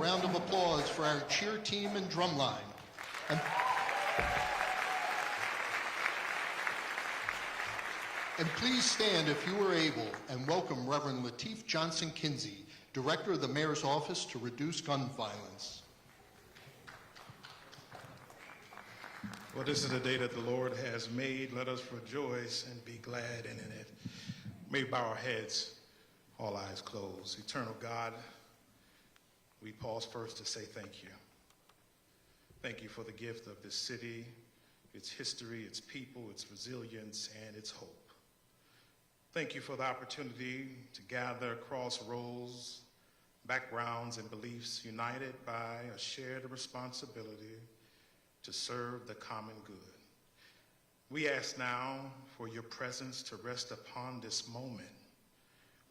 round of applause for our cheer team and drumline. And please stand if you are able and welcome Reverend Lateef Johnson Kinsey, Director of the Mayor's Office to Reduce Gun Violence. Well, this is the day that the Lord has made. Let us rejoice and be glad in it. May we bow our heads, all eyes closed. Eternal God, we pause first to say thank you. Thank you for the gift of this city, its history, its people, its resilience, and its hope. Thank you for the opportunity to gather across roles, backgrounds, and beliefs, united by a shared responsibility to serve the common good. We ask now for your presence to rest upon this moment.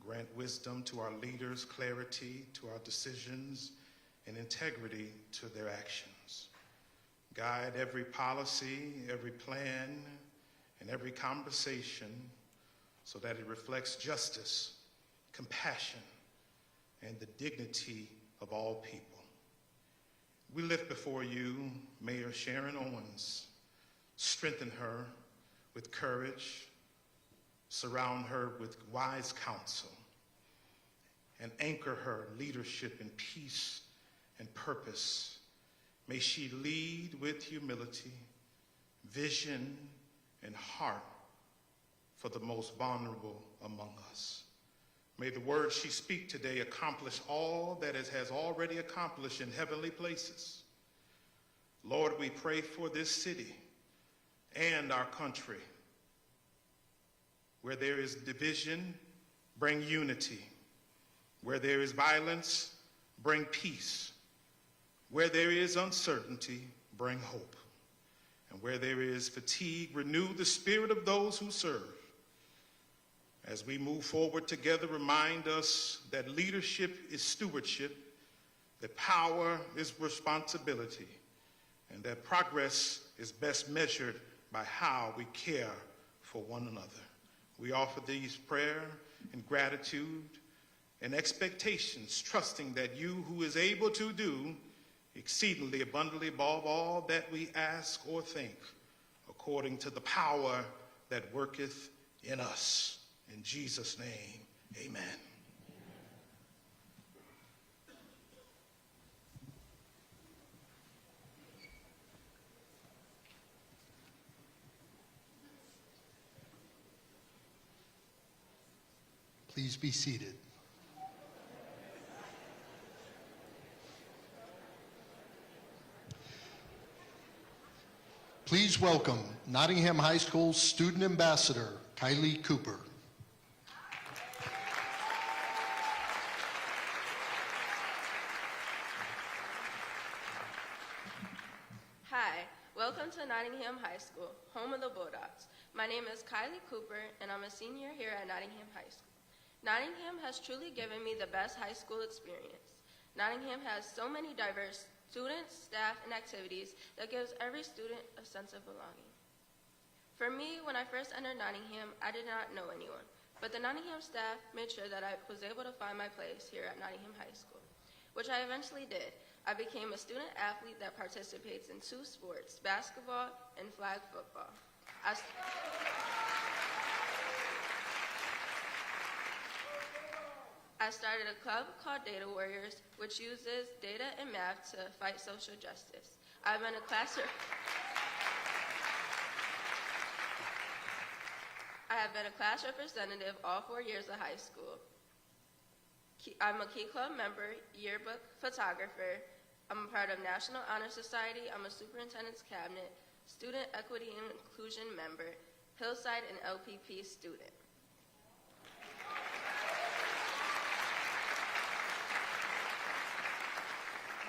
Grant wisdom to our leaders, clarity to our decisions, and integrity to their actions. Guide every policy, every plan, and every conversation so that it reflects justice, compassion, and the dignity of all people. We lift before you Mayor Sharon Owens. Strengthen her with courage, surround her with wise counsel, and anchor her leadership in peace and purpose. May she lead with humility, vision, and heart for the most vulnerable among us. May the words she speaks today accomplish all that it has already accomplished in heavenly places. Lord, we pray for this city and our country. Where there is division, bring unity. Where there is violence, bring peace. Where there is uncertainty, bring hope. And where there is fatigue, renew the spirit of those who serve. As we move forward together, remind us that leadership is stewardship, that power is responsibility, and that progress is best measured by how we care for one another. We offer these prayer and gratitude and expectations, trusting that you who is able to do exceedingly abundantly above all that we ask or think, according to the power that worketh in us. In Jesus' name, amen. Please be seated. Please welcome Nottingham High School Student Ambassador, Kylie Cooper. Hi, welcome to Nottingham High School, home of the Bulldogs. My name is Kylie Cooper, and I'm a senior here at Nottingham High School. Nottingham has truly given me the best high school experience. Nottingham has so many diverse students, staff, and activities that gives every student a sense of belonging. For me, when I first entered Nottingham, I did not know anyone, but the Nottingham staff made sure that I was able to find my place here at Nottingham High School, which I eventually did. I became a student athlete that participates in 2 sports, basketball and flag football. I started a club called Data Warriors, which uses data and math to fight social justice. I've been a class representative all 4 years of high school. I'm a Key Club member, yearbook photographer. I'm a part of National Honor Society. I'm a superintendent's cabinet, student equity and inclusion member, Hillside and LPP student.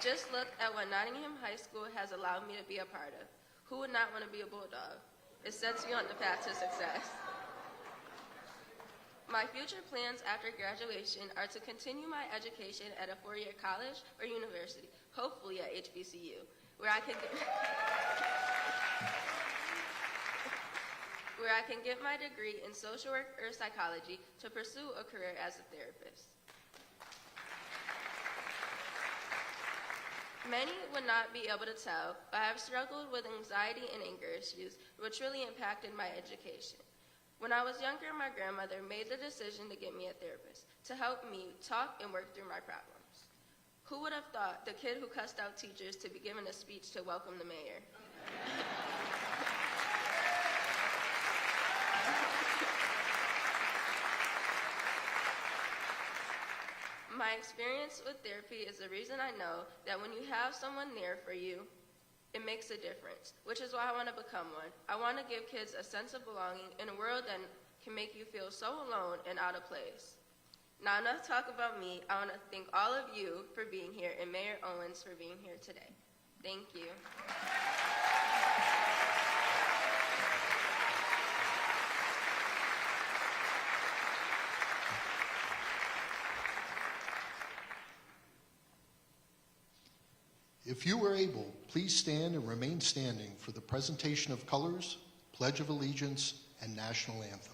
Just look at what Nottingham High School has allowed me to be a part of. Who would not want to be a Bulldog? It sets you on the path to success. My future plans after graduation are to continue my education at a 4-year college or university, hopefully at HBCU, where I can get my degree in social work or psychology to pursue a career as a therapist. Many would not be able to tell, but I have struggled with anxiety and anger issues, which really impacted my education. When I was younger, my grandmother made the decision to get me a therapist to help me talk and work through my problems. Who would have thought the kid who cussed out teachers to be given a speech to welcome the mayor? My experience with therapy is the reason I know that when you have someone there for you, it makes a difference, which is why I want to become one. I want to give kids a sense of belonging in a world that can make you feel so alone and out of place. Now, enough talk about me. I want to thank all of you for being here and Mayor Owens for being here today. Thank you. If you are able, please stand and remain standing for the presentation of colors, Pledge of Allegiance, and National Anthem.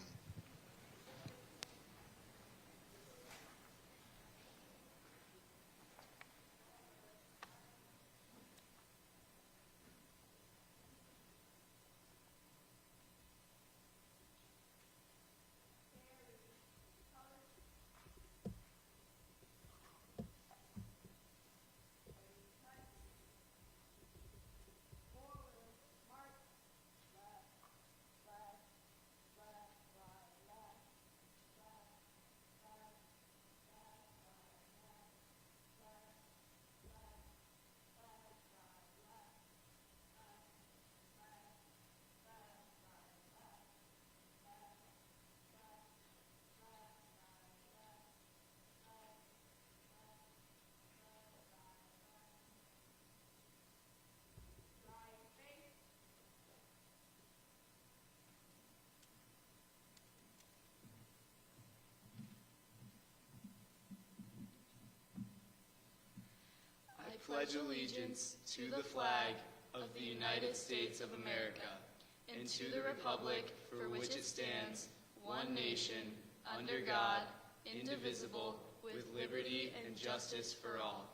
I pledge allegiance to the flag of the United States of America and to the republic for which it stands, one nation, under God, indivisible, with liberty and justice for all.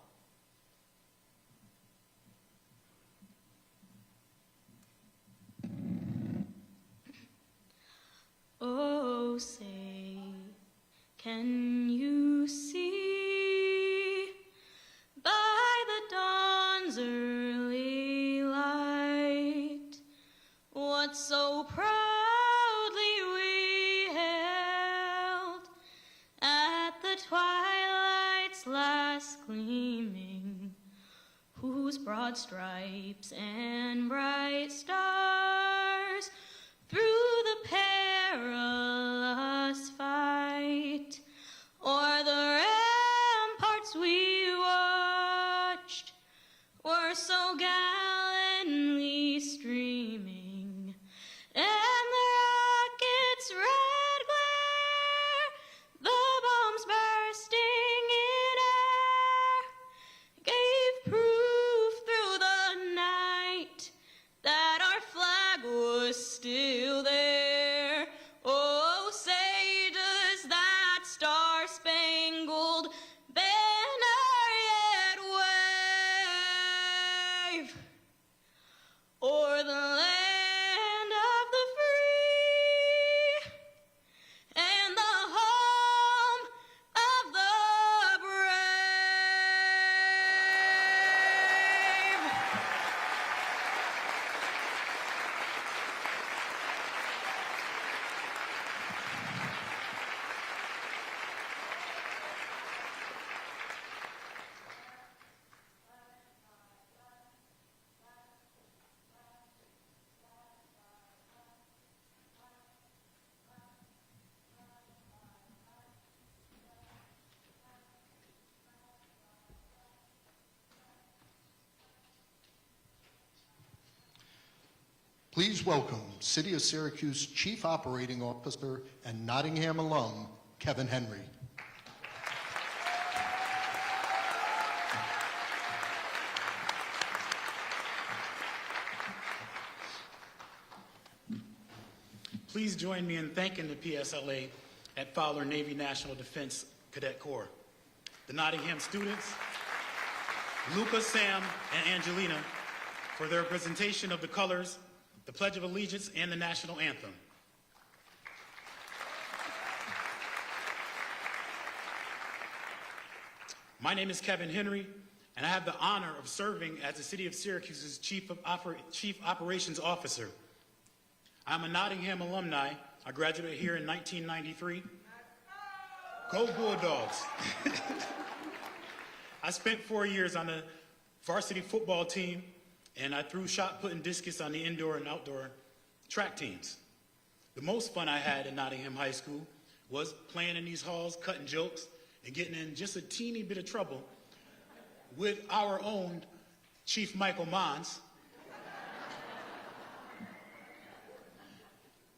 Oh, say, can you see by the dawn's early light what so proudly we hailed at the twilight's last gleaming, whose broad stripes and bright stars through the perilous fight o'er the ramparts we watched were so gallantly streaming, and the rocket's red glare, the bombs bursting in air, gave proof through the night that our flag was still there. Oh, say, does that star-spangled banner yet wave o'er the land of the free and the home of the brave? Please welcome City of Syracuse Chief Operating Officer and Nottingham alum, Kevin Henry. Please join me in thanking the PSLA at Fowler Navy National Defense Cadet Corps, the Nottingham students, Luca, Sam, and Angelina for their presentation of the colors, the Pledge of Allegiance, and the National Anthem. My name is Kevin Henry, and I have the honor of serving as the City of Syracuse's Chief Operations Officer. I'm a Nottingham alumni. I graduated here in 1993. Go Bulldogs! I spent 4 years on the varsity football team, and I threw shot put and discus on the indoor and outdoor track teams. The most fun I had in Nottingham High School was playing in these halls, cutting jokes, and getting in just a teeny bit of trouble with our own Chief Michael Mons.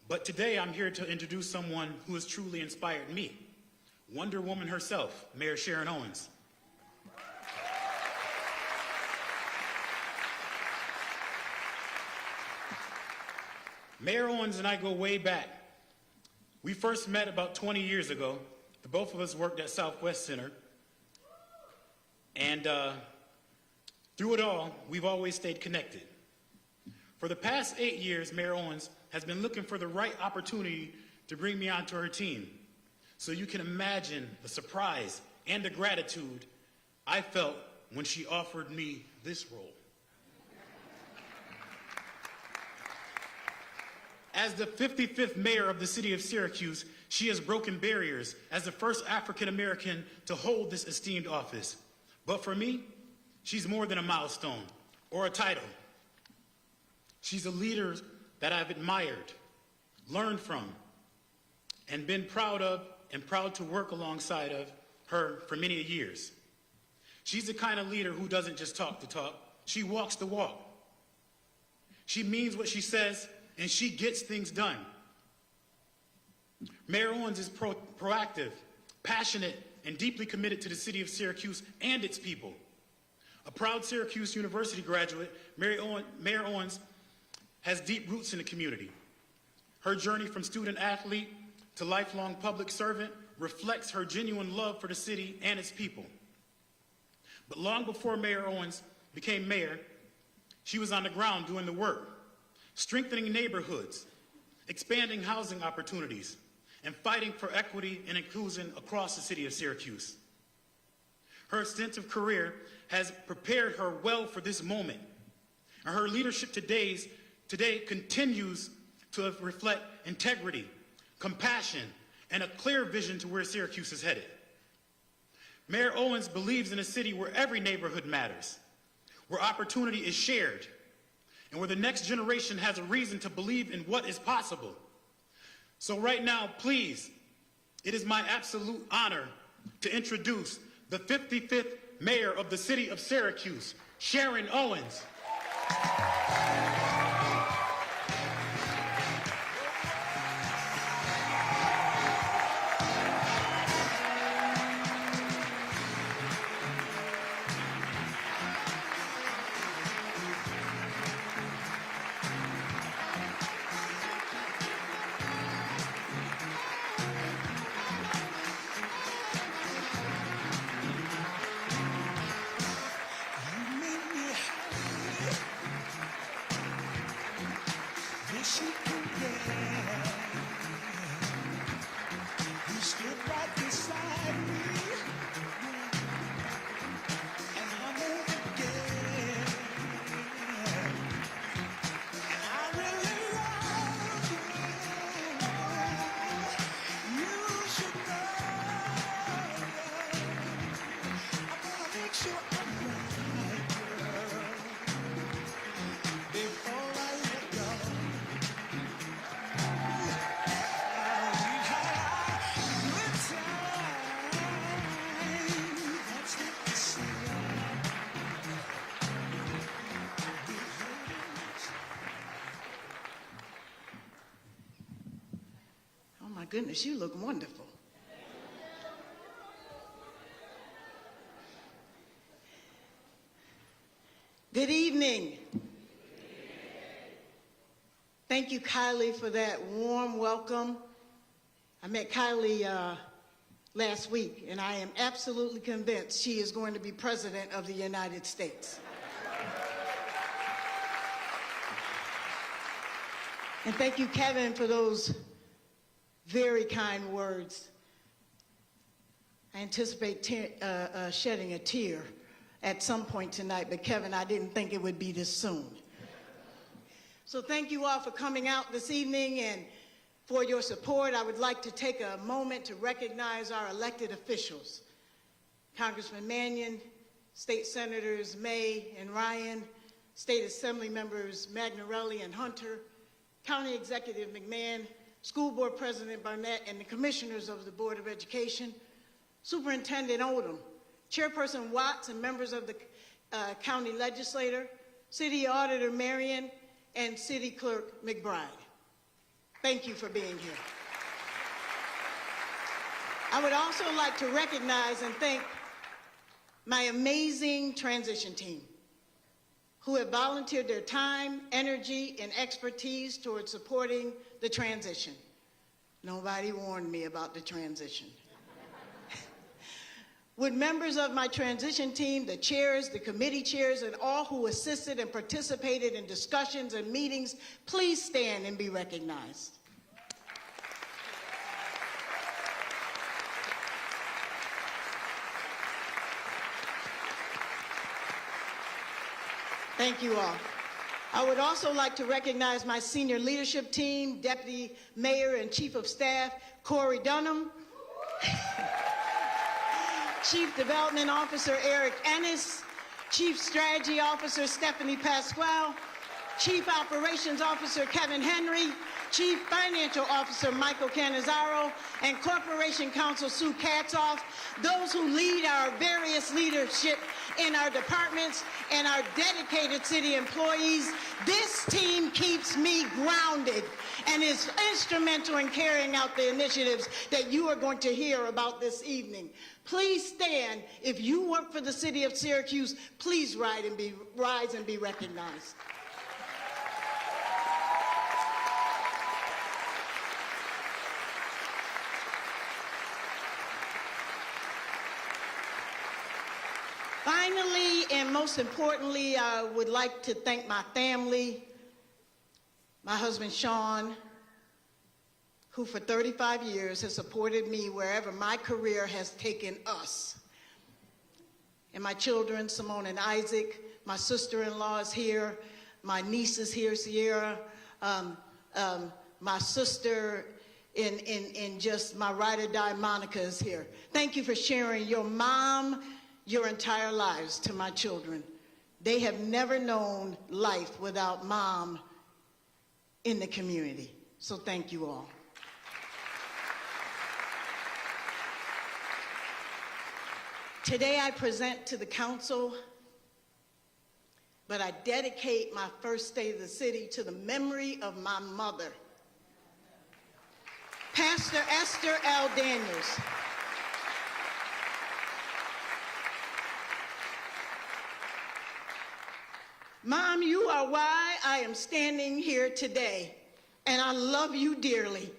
But today I'm here to introduce someone who has truly inspired me, Wonder Woman herself, Mayor Sharon Owens. Mayor Owens and I go way back. We first met about 20 years ago. The both of us worked at Southwest Center. And through it all, we've always stayed connected. For the past 8 years, Mayor Owens has been looking for the right opportunity to bring me onto her team. So you can imagine the surprise and the gratitude I felt when she offered me this role. As the 55th mayor of the city of Syracuse, she has broken barriers as the first African American to hold this esteemed office. But for me, she's more than a milestone or a title. She's a leader that I've admired, learned from, and been proud of and proud to work alongside of her for many years. She's the kind of leader who doesn't just talk the talk, she walks the walk. She means what she says, and she gets things done. Mayor Owens is proactive, passionate, and deeply committed to the city of Syracuse and its people. A proud Syracuse University graduate, Mayor Owens has deep roots in the community. Her journey from student athlete to lifelong public servant reflects her genuine love for the city and its people. But long before Mayor Owens became mayor, she was on the ground doing the work, strengthening neighborhoods, expanding housing opportunities, and fighting for equity and inclusion across the city of Syracuse. Her extensive career has prepared her well for this moment, and her leadership today continues to reflect integrity, compassion, and a clear vision to where Syracuse is headed. Mayor Owens believes in a city where every neighborhood matters, where opportunity is shared, and where the next generation has a reason to believe in what is possible. So right now, please, it is my absolute honor to introduce the 55th mayor of the city of Syracuse, Sharon Owens. Goodness, you look wonderful. Good evening. Thank you, Kylie, for that warm welcome. I met Kylie last week, and I am absolutely convinced she is going to be President of the United States. And thank you, Kevin, for those very kind words. I anticipate shedding a tear at some point tonight, but Kevin, I didn't think it would be this soon. So thank you all for coming out this evening and for your support. I would like to take a moment to recognize our elected officials, Congressman Mannion, State Senators May and Ryan, State Assembly Members Magnarelli and Hunter, County Executive McMahon, School Board President Barnett, and the Commissioners of the Board of Education, Superintendent Odom, Chairperson Watts, and members of the County Legislature, City Auditor Marion, and City Clerk McBride. Thank you for being here. I would also like to recognize and thank my amazing transition team who have volunteered their time, energy, and expertise towards supporting the transition. Nobody warned me about the transition. Would members of my transition team, the chairs, the committee chairs, and all who assisted and participated in discussions and meetings, please stand and be recognized. Thank you all. I would also like to recognize my senior leadership team, Deputy Mayor and Chief of Staff, Corey Dunham, Chief Development Officer Eric Ennis, Chief Strategy Officer Stephanie Pasquale, Chief Operations Officer Kevin Henry, Chief Financial Officer Michael Canizaro, and Corporation Counsel Sue Katzoff, those who lead our various leadership in our departments, and our dedicated city employees. This team keeps me grounded and is instrumental in carrying out the initiatives that you are going to hear about this evening. Please stand. If you work for the city of Syracuse, please rise and be recognized. Finally, and most importantly, I would like to thank my family, my husband, Sean, who for 35 years has supported me wherever my career has taken us. And my children, Simone and Isaac, my sister-in-law is here, my niece is here, Sierra, my sister in just my ride-or-die, Monica, is here. Thank you for sharing your mom, your entire lives to my children. They have never known life without mom in the community. So thank you all. Today I present to the council, but I dedicate my first State of the City to the memory of my mother, Pastor Esther L. Daniels. Mom, you are why I am standing here today, and I love you dearly.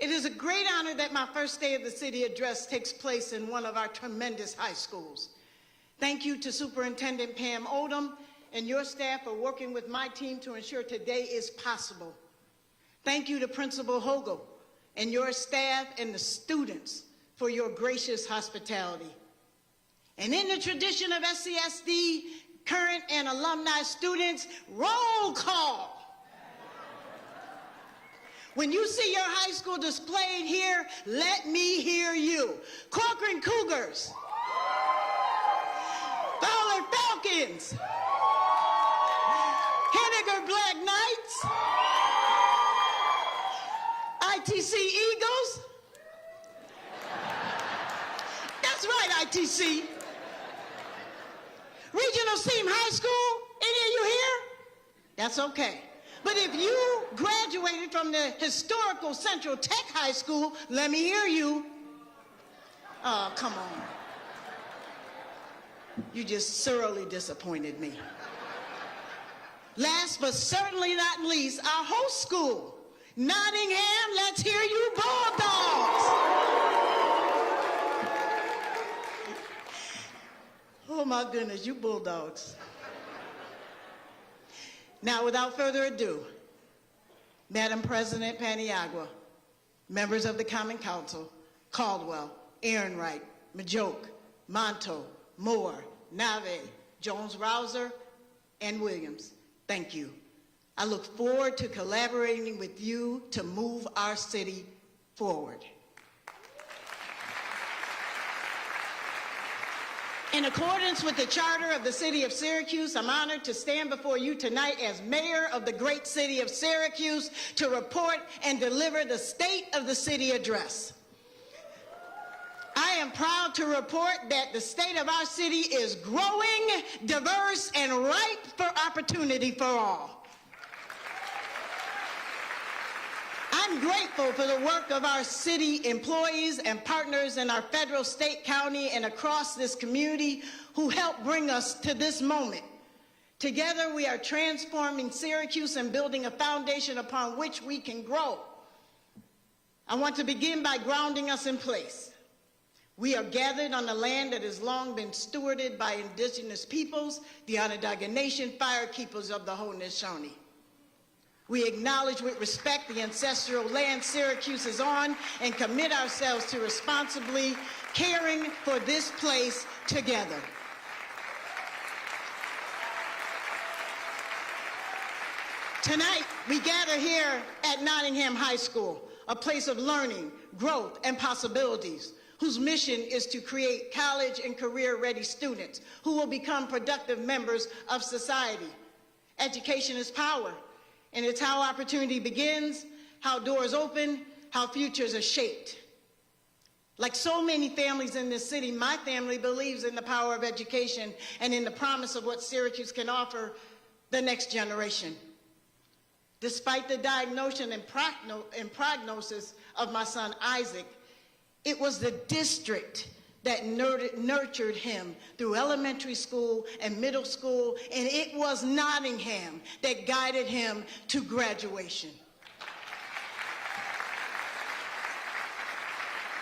It is a great honor that my first State of the City address takes place in one of our tremendous high schools. Thank you to Superintendent Pam Odom and your staff for working with my team to ensure today is possible. Thank you to Principal Hogle and your staff and the students for your gracious hospitality. And in the tradition of SCSD, current and alumni students, roll call. When you see your high school displayed here, let me hear you. Corcoran Cougars, Fowler Falcons, Henniger Black Knights, ITC Eagles. That's right, ITC. Regional Steam High School, any of you here? That's okay. But if you graduated from the historical Central Tech High School, let me hear you. Oh, come on. You just thoroughly disappointed me. Last but certainly not least, our host school, Nottingham, let's hear you Bulldogs. Oh my goodness, you Bulldogs. Now, without further ado, Madam President Paniagua, members of the Common Council, Caldwell, Ehrenreich, Majoke, Monto, Moore, Nave, Jones-Rouser, and Williams, thank you. I look forward to collaborating with you to move our city forward. In accordance with the charter of the city of Syracuse, I'm honored to stand before you tonight as mayor of the great city of Syracuse to report and deliver the State of the City address. I am proud to report that the state of our city is growing, diverse, and ripe for opportunity for all. I'm grateful for the work of our city employees and partners in our federal, state, county, and across this community who helped bring us to this moment. Together, we are transforming Syracuse and building a foundation upon which we can grow. I want to begin by grounding us in place. We are gathered on the land that has long been stewarded by indigenous peoples, the Onondaga Nation, firekeepers of the Haudenosaunee. We acknowledge with respect the ancestral land Syracuse is on and commit ourselves to responsibly caring for this place together. Tonight, we gather here at Nottingham High School, a place of learning, growth, and possibilities, whose mission is to create college and career-ready students who will become productive members of society. Education is power, and it's how opportunity begins, how doors open, how futures are shaped. Like so many families in this city, my family believes in the power of education and in the promise of what Syracuse can offer the next generation. Despite the diagnosis and prognosis of my son Isaac, it was the district that nurtured him through elementary school and middle school, and it was Nottingham that guided him to graduation.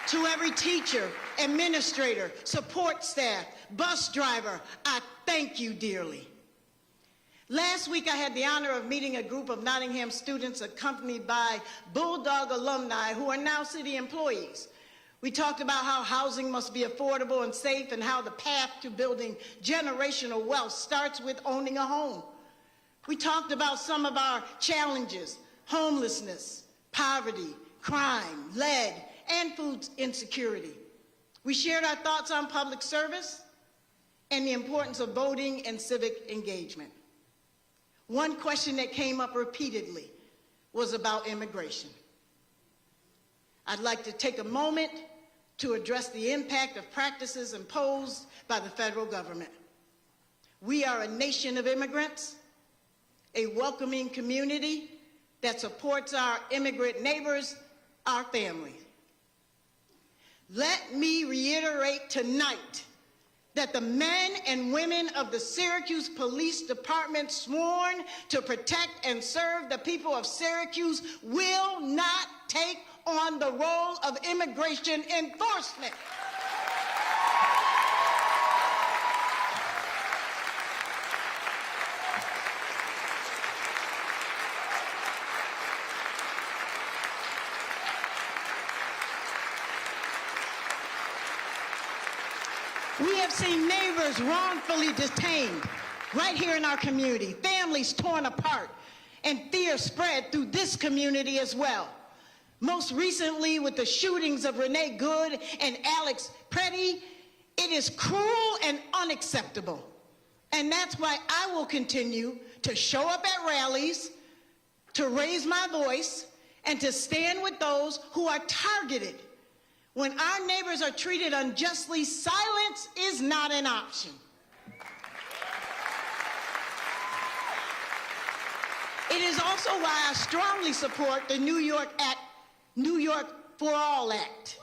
To every teacher, administrator, support staff, bus driver, I thank you dearly. Last week, I had the honor of meeting a group of Nottingham students accompanied by Bulldog alumni who are now city employees. We talked about how housing must be affordable and safe and how the path to building generational wealth starts with owning a home. We talked about some of our challenges: homelessness, poverty, crime, lead, and food insecurity. We shared our thoughts on public service and the importance of voting and civic engagement. One question that came up repeatedly was about immigration. I'd like to take a moment to address the impact of practices imposed by the federal government. We are a nation of immigrants, a welcoming community that supports our immigrant neighbors, our families. Let me reiterate tonight that the men and women of the Syracuse Police Department sworn to protect and serve the people of Syracuse will not take on the role of immigration enforcement. We have seen neighbors wrongfully detained right here in our community, families torn apart, and fear spread through this community as well. Most recently, with the shootings of Renee Good and Alex Pretty, it is cruel and unacceptable. And that's why I will continue to show up at rallies, to raise my voice, and to stand with those who are targeted. When our neighbors are treated unjustly, silence is not an option. It is also why I strongly support the New York for All Act.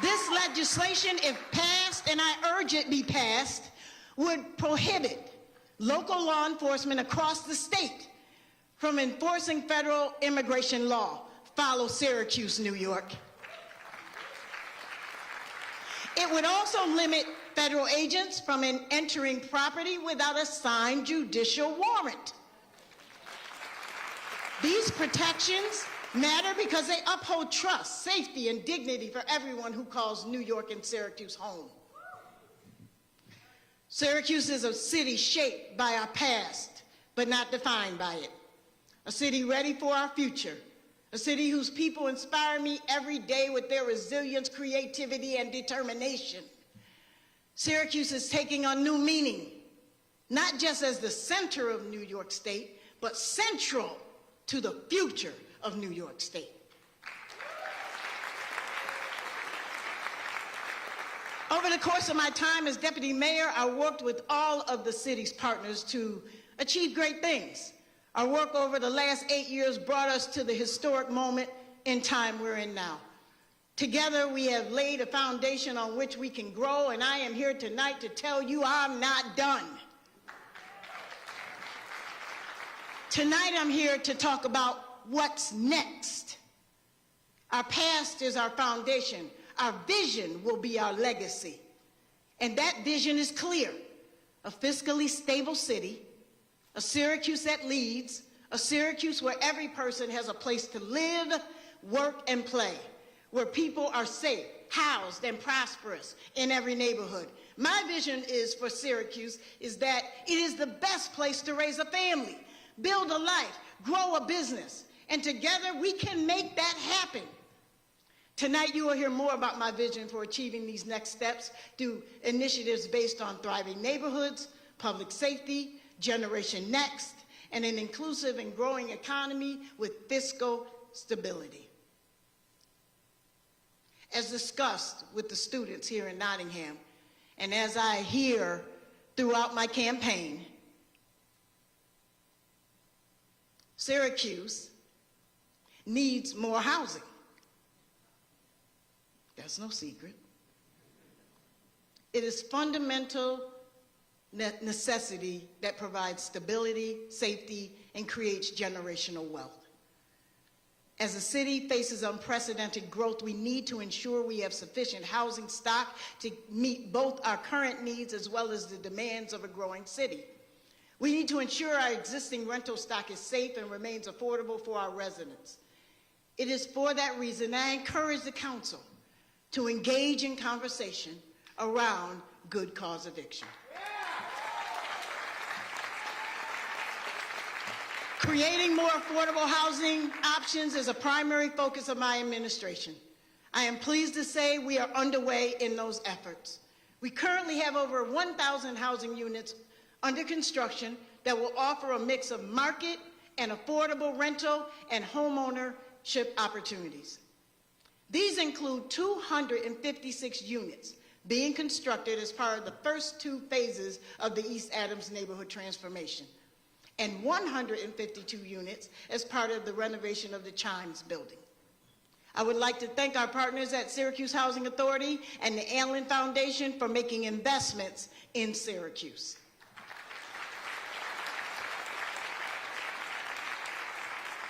This legislation, if passed, passed, and I urge it be passed, would prohibit local law enforcement across the state from enforcing federal immigration law. Follow Syracuse, New York. It would also limit federal agents from entering property without a signed judicial warrant. These protections matter because they uphold trust, safety, and dignity for everyone who calls New York and Syracuse home. Syracuse is a city shaped by our past, but not defined by it. A city ready for our future. A city whose people inspire me every day with their resilience, creativity, and determination. Syracuse is taking on new meaning, not just as the center of New York State, but central to the future of New York State. Over the course of my time as deputy mayor, I worked with all of the city's partners to achieve great things. Our work over the last 8 years brought us to the historic moment in time we're in now. Together, we have laid a foundation on which we can grow, and I am here tonight to tell you I'm not done. Tonight, I'm here to talk about what's next. Our past is our foundation. Our vision will be our legacy. And that vision is clear: a fiscally stable city, a Syracuse that leads, a Syracuse where every person has a place to live, work, and play, where people are safe, housed, and prosperous in every neighborhood. My vision is for Syracuse is that it is the best place to raise a family, build a life, grow a business, and together we can make that happen. Tonight you will hear more about my vision for achieving these next steps through initiatives based on thriving neighborhoods, public safety, Generation Next, and an inclusive and growing economy with fiscal stability. As discussed with the students here in Nottingham, and as I hear throughout my campaign, Syracuse needs more housing. That's no secret. It is fundamental necessity that provides stability, safety, and creates generational wealth. As the city faces unprecedented growth, we need to ensure we have sufficient housing stock to meet both our current needs as well as the demands of a growing city. We need to ensure our existing rental stock is safe and remains affordable for our residents. It is for that reason I encourage the council to engage in conversation around good cause eviction. Creating more affordable housing options is a primary focus of my administration. I am pleased to say we are underway in those efforts. We currently have over 1,000 housing units under construction that will offer a mix of market and affordable rental and homeownership opportunities. These include 256 units being constructed as part of the first 2 phases of the East Adams neighborhood transformation, and 152 units as part of the renovation of the Chimes building. I would like to thank our partners at Syracuse Housing Authority and the Allen Foundation for making investments in Syracuse.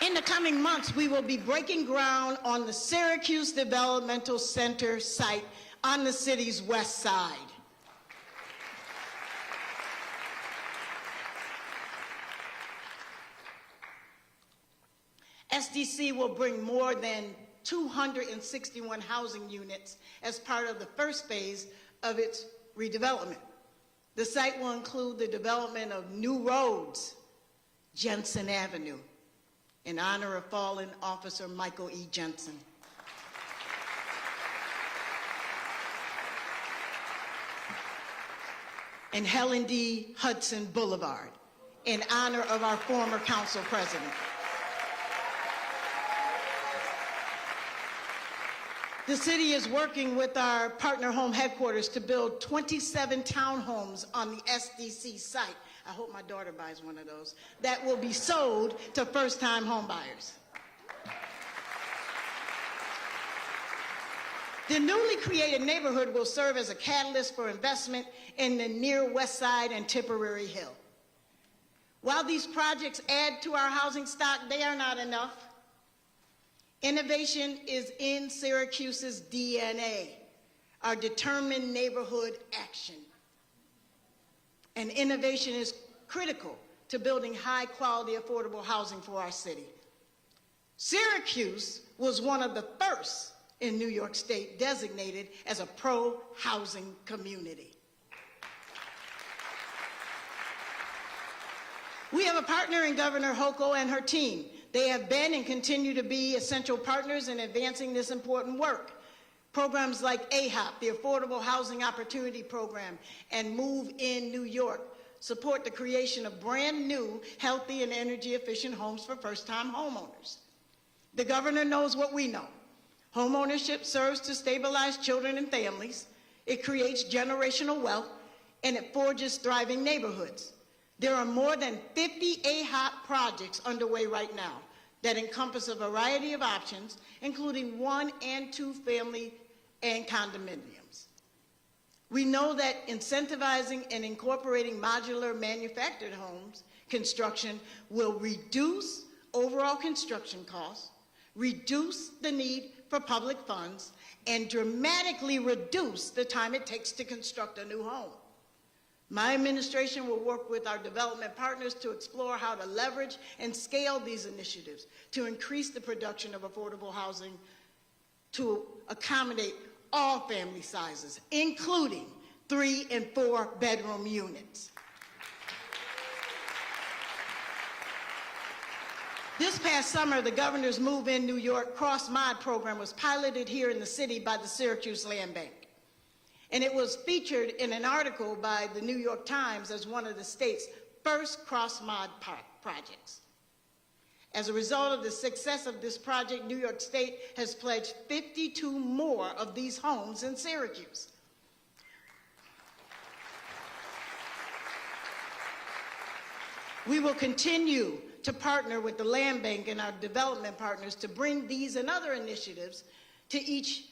In the coming months, we will be breaking ground on the Syracuse Developmental Center site on the city's west side. SDC will bring more than 261 housing units as part of the first phase of its redevelopment. The site will include the development of new roads, Jensen Avenue, in honor of fallen Officer Michael E. Jensen. And Helen D. Hudson Boulevard, in honor of our former council president. The city is working with our partner home headquarters to build 27 townhomes on the SDC site. I hope my daughter buys one of those. That will be sold to first-time home buyers. The newly created neighborhood will serve as a catalyst for investment in the near West Side and Tipperary Hill. While these projects add to our housing stock, they are not enough. Innovation is in Syracuse's DNA, our determined neighborhood action. And innovation is critical to building high-quality, affordable housing for our city. Syracuse was one of the first in New York State designated as a pro-housing community. We have a partner in Governor Hochul and her team. They have been and continue to be essential partners in advancing this important work. Programs like AHOP, the Affordable Housing Opportunity Program, and Move in New York support the creation of brand new, healthy, and energy-efficient homes for first-time homeowners. The governor knows what we know. Homeownership serves to stabilize children and families, it creates generational wealth, and it forges thriving neighborhoods. There are more than 50 AHOP projects underway right now that encompass a variety of options, including 1- and 2-family and condominiums. We know that incentivizing and incorporating modular manufactured homes construction will reduce overall construction costs, reduce the need for public funds, and dramatically reduce the time it takes to construct a new home. My administration will work with our development partners to explore how to leverage and scale these initiatives to increase the production of affordable housing to accommodate all family sizes, including 3- and 4-bedroom units. This past summer, the Governor's Move in New York cross-mod program was piloted here in the city by the Syracuse Land Bank. And it was featured in an article by the New York Times as one of the state's first cross-mod projects. As a result of the success of this project, New York State has pledged 52 more of these homes in Syracuse. We will continue to partner with the Land Bank and our development partners to bring these and other initiatives to each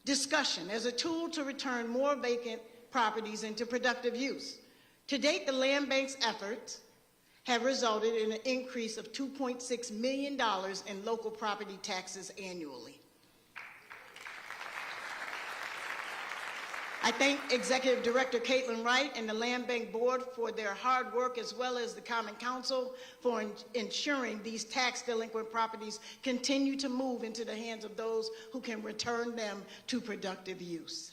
discussion as a tool to return more vacant properties into productive use. To date, the Land Bank's efforts have resulted in an increase of $2.6 million in local property taxes annually. I thank Executive Director Caitlin Wright and the Land Bank Board for their hard work, as well as the Common Council for ensuring these tax delinquent properties continue to move into the hands of those who can return them to productive use.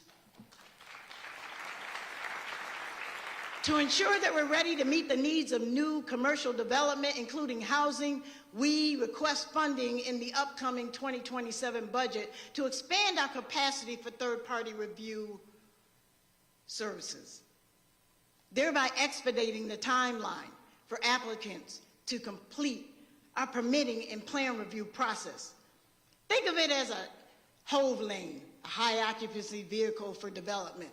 To ensure that we're ready to meet the needs of new commercial development, including housing, we request funding in the upcoming 2027 budget to expand our capacity for third-party review services, thereby expediting the timeline for applicants to complete our permitting and plan review process. Think of it as a HOVE lane, a high occupancy vehicle for development,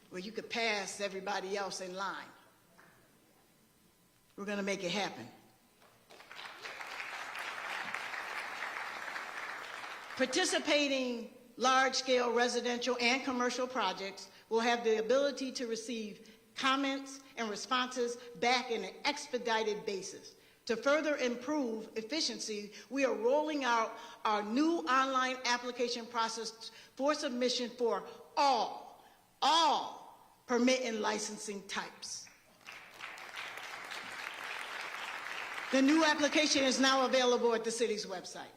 where you could pass everybody else in line. We're going to make it happen. Participating large-scale residential and commercial projects will have the ability to receive comments and responses back in an expedited basis. To further improve efficiency, we are rolling out our new online application process for submission for all permit and licensing types. The new application is now available at the city's website.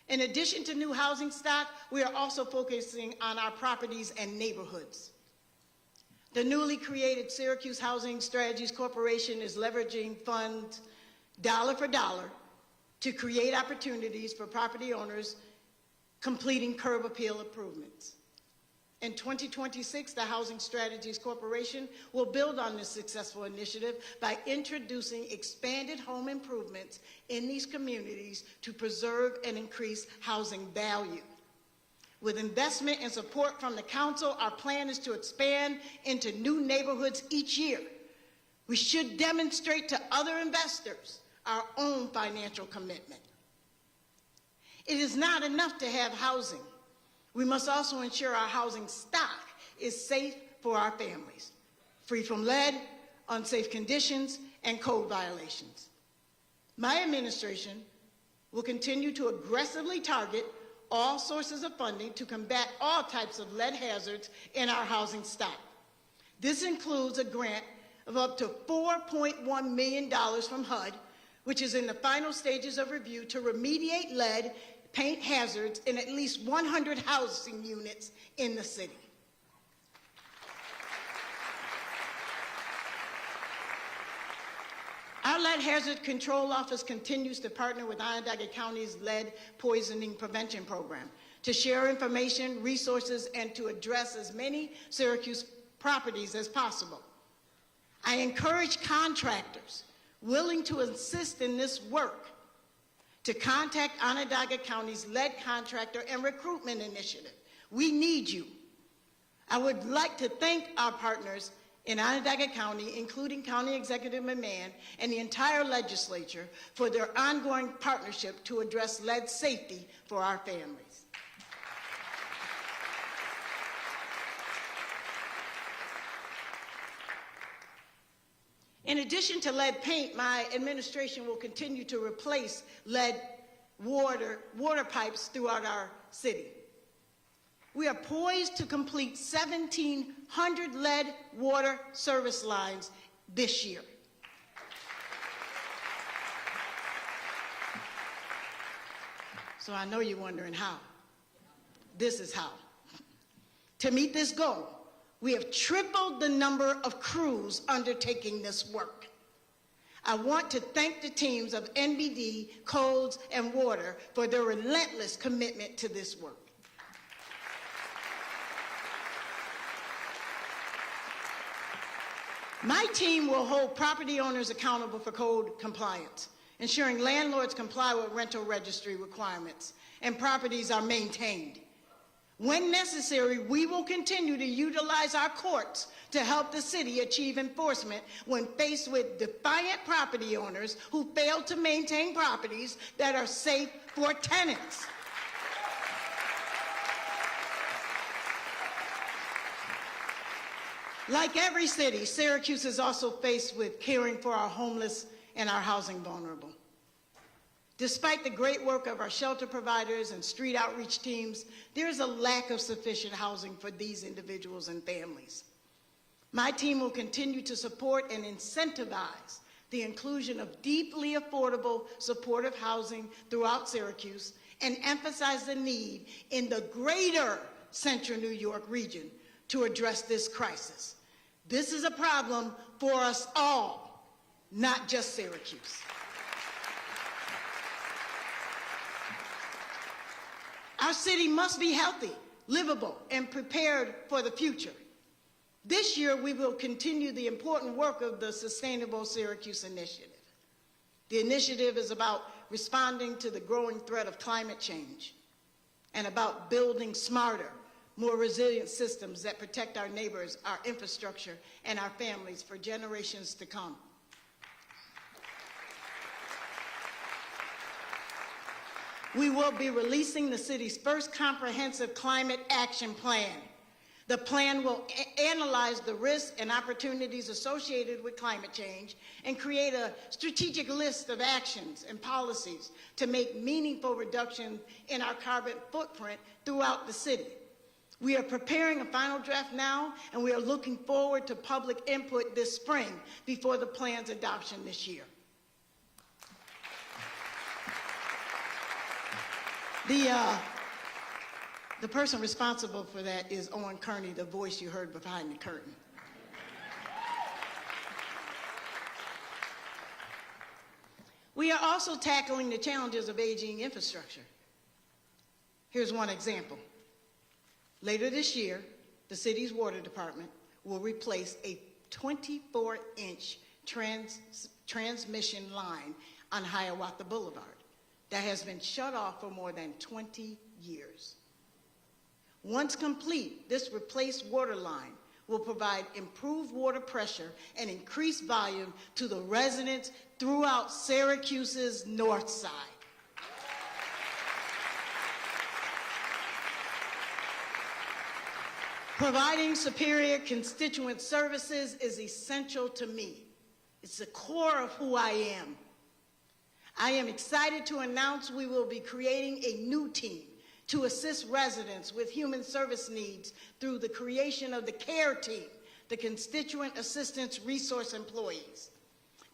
In addition to new housing stock, we are also focusing on our properties and neighborhoods. The newly created Syracuse Housing Strategies Corporation is leveraging funds dollar for dollar to create opportunities for property owners completing curb appeal improvements. In 2026, the Housing Strategies Corporation will build on this successful initiative by introducing expanded home improvements in these communities to preserve and increase housing value. With investment and support from the council, our plan is to expand into new neighborhoods each year. We should demonstrate to other investors our own financial commitment. It is not enough to have housing. We must also ensure our housing stock is safe for our families, free from lead, unsafe conditions, and code violations. My administration will continue to aggressively target all sources of funding to combat all types of lead hazards in our housing stock. This includes a grant of up to $4.1 million from HUD, which is in the final stages of review to remediate lead paint hazards in at least 100 housing units in the city. Our Lead Hazard Control Office continues to partner with Onondaga County's Lead Poisoning Prevention Program to share information, resources, and to address as many Syracuse properties as possible. I encourage contractors willing to assist in this work to contact Onondaga County's Lead Contractor and Recruitment Initiative. We need you. I would like to thank our partners in Onondaga County, including County Executive McMahon and the entire legislature, for their ongoing partnership to address lead safety for our families. In addition to lead paint, my administration will continue to replace lead water pipes throughout our city. We are poised to complete 1,700 lead water service lines this year. So I know you're wondering how. This is how. To meet this goal, we have tripled the number of crews undertaking this work. I want to thank the teams of NBD, Codes, and Water for their relentless commitment to this work. My team will hold property owners accountable for code compliance, ensuring landlords comply with rental registry requirements and properties are maintained. When necessary, we will continue to utilize our courts to help the city achieve enforcement when faced with defiant property owners who fail to maintain properties that are safe for tenants. Like every city, Syracuse is also faced with caring for our homeless and our housing vulnerable. Despite the great work of our shelter providers and street outreach teams, there is a lack of sufficient housing for these individuals and families. My team will continue to support and incentivize the inclusion of deeply affordable, supportive housing throughout Syracuse and emphasize the need in the greater Central New York region to address this crisis. This is a problem for us all, not just Syracuse. Our city must be healthy, livable, and prepared for the future. This year, we will continue the important work of the Sustainable Syracuse Initiative. The initiative is about responding to the growing threat of climate change and about building smarter, more resilient systems that protect our neighbors, our infrastructure, and our families for generations to come. We will be releasing the city's first comprehensive climate action plan. The plan will analyze the risks and opportunities associated with climate change and create a strategic list of actions and policies to make meaningful reductions in our carbon footprint throughout the city. We are preparing a final draft now, and we are looking forward to public input this spring before the plan's adoption this year. The person responsible for that is Owen Kearney, the voice you heard behind the curtain. We are also tackling the challenges of aging infrastructure. Here's one example. Later this year, the city's water department will replace a 24-inch transmission line on Hiawatha Boulevard that has been shut off for more than 20 years. Once complete, this replaced water line will provide improved water pressure and increased volume to the residents throughout Syracuse's north side. Providing superior constituent services is essential to me. It's the core of who I am. I am excited to announce we will be creating a new team to assist residents with human service needs through the creation of the CARE team, the Constituent Assistance Resource Employees.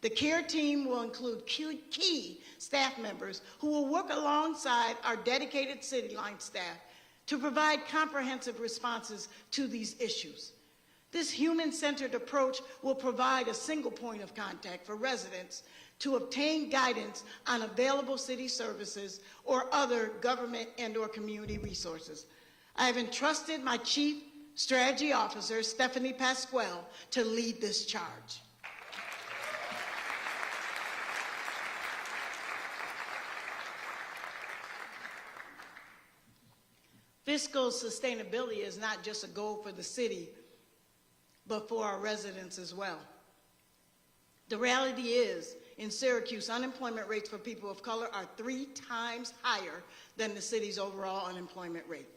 The CARE team will include key staff members who will work alongside our dedicated CityLine staff to provide comprehensive responses to these issues. This human-centered approach will provide a single point of contact for residents to obtain guidance on available city services or other government and/or community resources. I have entrusted my Chief Strategy Officer, Stephanie Pasquale, to lead this charge. Fiscal sustainability is not just a goal for the city, but for our residents as well. The reality is, in Syracuse, unemployment rates for people of color are 3 times higher than the city's overall unemployment rate.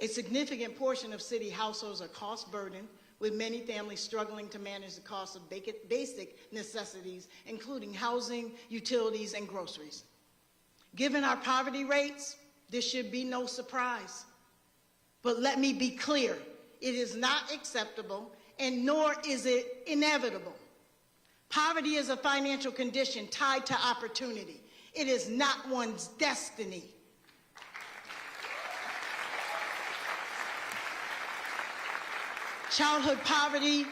A significant portion of city households are cost burdened, with many families struggling to manage the cost of basic necessities, including housing, utilities, and groceries. Given our poverty rates, this should be no surprise. But let me be clear, it is not acceptable, and nor is it inevitable. Poverty is a financial condition tied to opportunity. It is not one's destiny. Childhood poverty,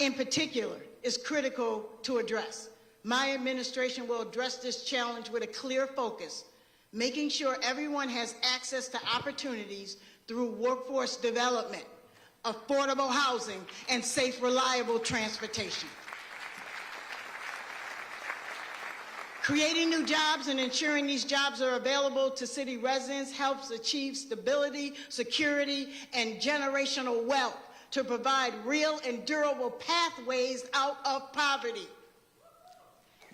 in particular, is critical to address. My administration will address this challenge with a clear focus, making sure everyone has access to opportunities through workforce development, affordable housing, and safe, reliable transportation. Creating new jobs and ensuring these jobs are available to city residents helps achieve stability, security, and generational wealth to provide real and durable pathways out of poverty.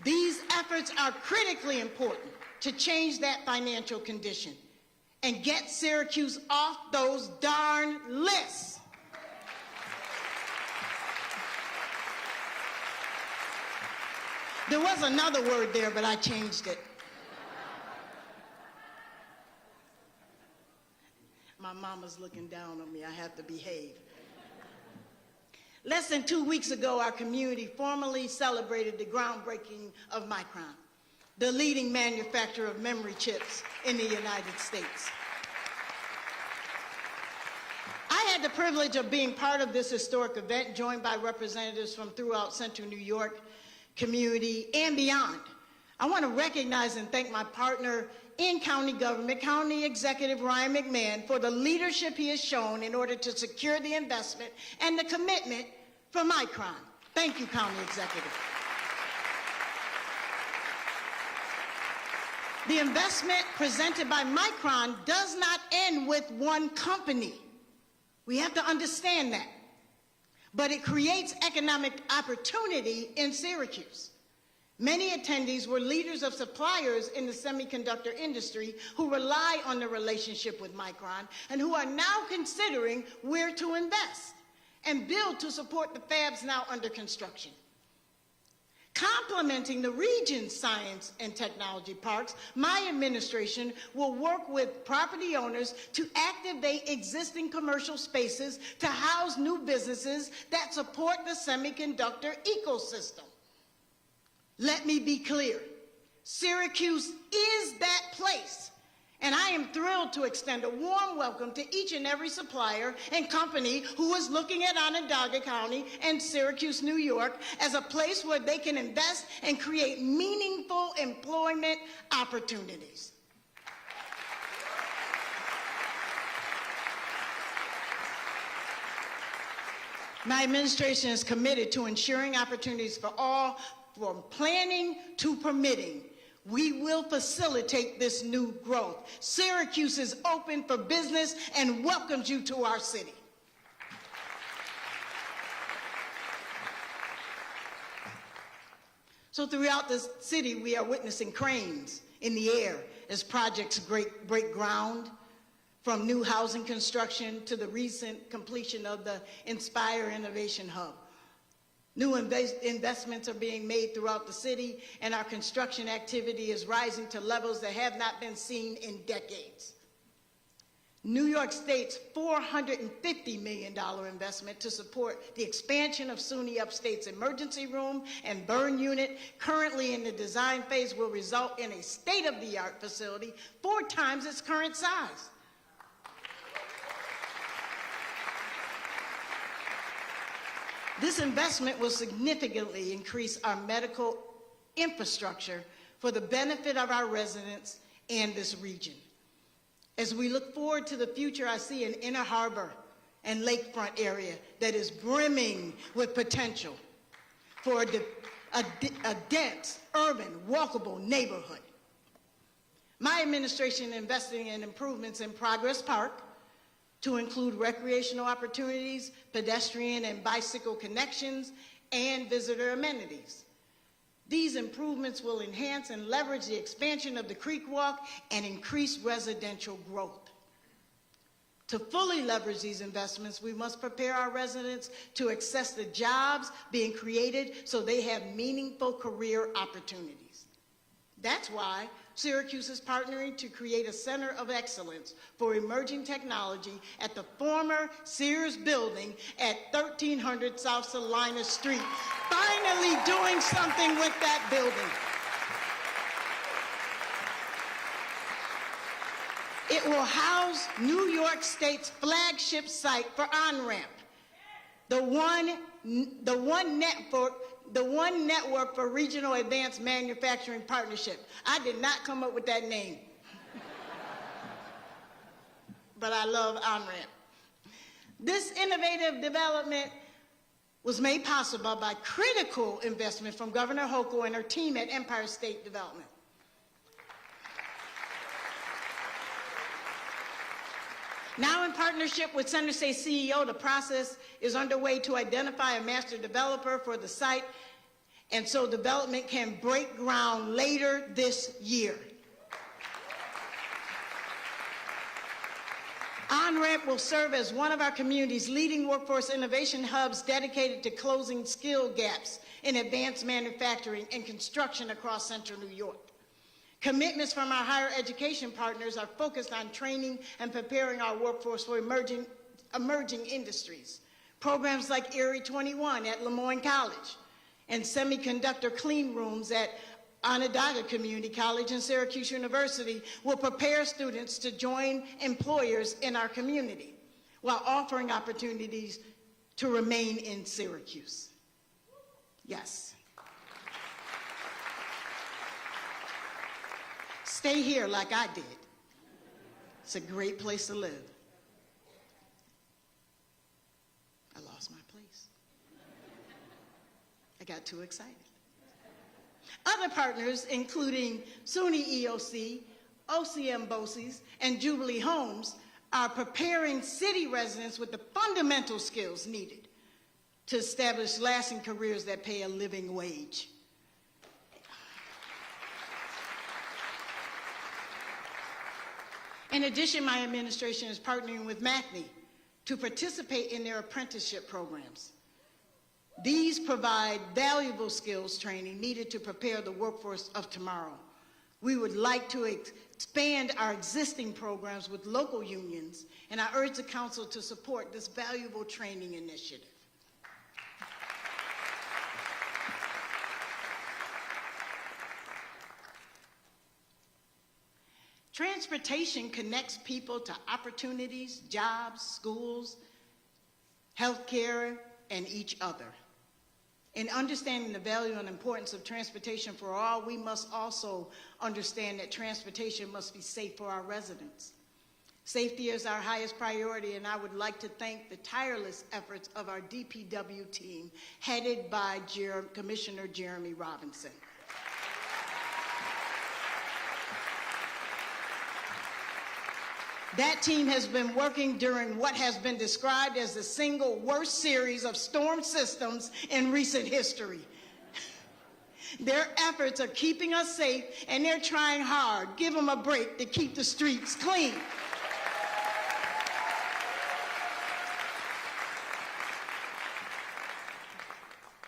These efforts are critically important to change that financial condition and get Syracuse off those darn lists. There was another word there, but I changed it. My mama's looking down on me. I have to behave. Less than 2 weeks ago, our community formally celebrated the groundbreaking of Micron, the leading manufacturer of memory chips in the United States. I had the privilege of being part of this historic event, joined by representatives from throughout Central New York community and beyond. I want to recognize and thank my partner in county government, County Executive Ryan McMahon, for the leadership he has shown in order to secure the investment and the commitment from Micron. Thank you, County Executive. The investment presented by Micron does not end with one company. We have to understand that. But it creates economic opportunity in Syracuse. Many attendees were leaders of suppliers in the semiconductor industry who rely on the relationship with Micron and who are now considering where to invest and build to support the fabs now under construction. Complementing the region's science and technology parks, my administration will work with property owners to activate existing commercial spaces to house new businesses that support the semiconductor ecosystem. Let me be clear, Syracuse is that place, and I am thrilled to extend a warm welcome to each and every supplier and company who is looking at Onondaga County and Syracuse, New York, as a place where they can invest and create meaningful employment opportunities. My administration is committed to ensuring opportunities for all, from planning to permitting. We will facilitate this new growth. Syracuse is open for business and welcomes you to our city. So throughout the city, we are witnessing cranes in the air as projects break ground, from new housing construction to the recent completion of the Inspire Innovation Hub. New investments are being made throughout the city, and our construction activity is rising to levels that have not been seen in decades. New York State's $450 million investment to support the expansion of SUNY Upstate's emergency room and burn unit, currently in the design phase, will result in a state-of-the-art facility 4 times its current size. This investment will significantly increase our medical infrastructure for the benefit of our residents and this region. As we look forward to the future, I see an Inner Harbor and lakefront area that is brimming with potential for a dense, urban, walkable neighborhood. My administration is investing in improvements in Progress Park to include recreational opportunities, pedestrian and bicycle connections, and visitor amenities. These improvements will enhance and leverage the expansion of the Creek Walk and increase residential growth. To fully leverage these investments, we must prepare our residents to access the jobs being created so they have meaningful career opportunities. That's why Syracuse is partnering to create a Center of Excellence for Emerging Technology at the former Sears building at 1300 South Salina Street, finally doing something with that building. It will house New York State's flagship site for on-ramp, the one network for regional advanced manufacturing partnership. I did not come up with that name, but I love on-ramp. This innovative development was made possible by critical investment from Governor Hochul and her team at Empire State Development. Now, in partnership with Center State CEO, the process is underway to identify a master developer for the site, and so development can break ground later this year. On-Ramp will serve as one of our community's leading workforce innovation hubs dedicated to closing skill gaps in advanced manufacturing and construction across central New York. Commitments from our higher education partners are focused on training and preparing our workforce for emerging industries. Programs like Erie 21 at Lemoyne College and semiconductor clean rooms at Onondaga Community College and Syracuse University will prepare students to join employers in our community while offering opportunities to remain in Syracuse. Yes. Stay here like I did. It's a great place to live. I lost my place. I got too excited. Other partners, including SUNY EOC, OCM BOCES, and Jubilee Homes, are preparing city residents with the fundamental skills needed to establish lasting careers that pay a living wage. In addition, my administration is partnering with MACNY to participate in their apprenticeship programs. These provide valuable skills training needed to prepare the workforce of tomorrow. We would like to expand our existing programs with local unions, and I urge the council to support this valuable training initiative. Transportation connects people to opportunities, jobs, schools, healthcare, and each other. In understanding the value and importance of transportation for all, we must also understand that transportation must be safe for our residents. Safety is our highest priority, and I would like to thank the tireless efforts of our DPW team, headed by Commissioner Jeremy Robinson. That team has been working during what has been described as the single worst series of storm systems in recent history. Their efforts are keeping us safe, and they're trying hard. Give them a break to keep the streets clean.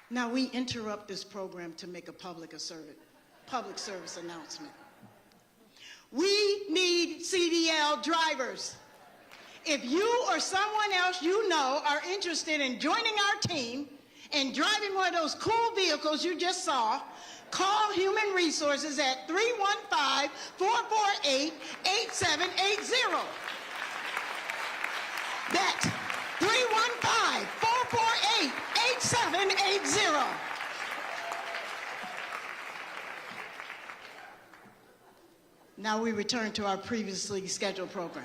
Now, we interrupt this program to make a public service announcement. We need CDL drivers. If you or someone else you know are interested in joining our team and driving one of those cool vehicles you just saw, call Human Resources at 315-448-8780. That's 315-448-8780. Now we return to our previously scheduled program.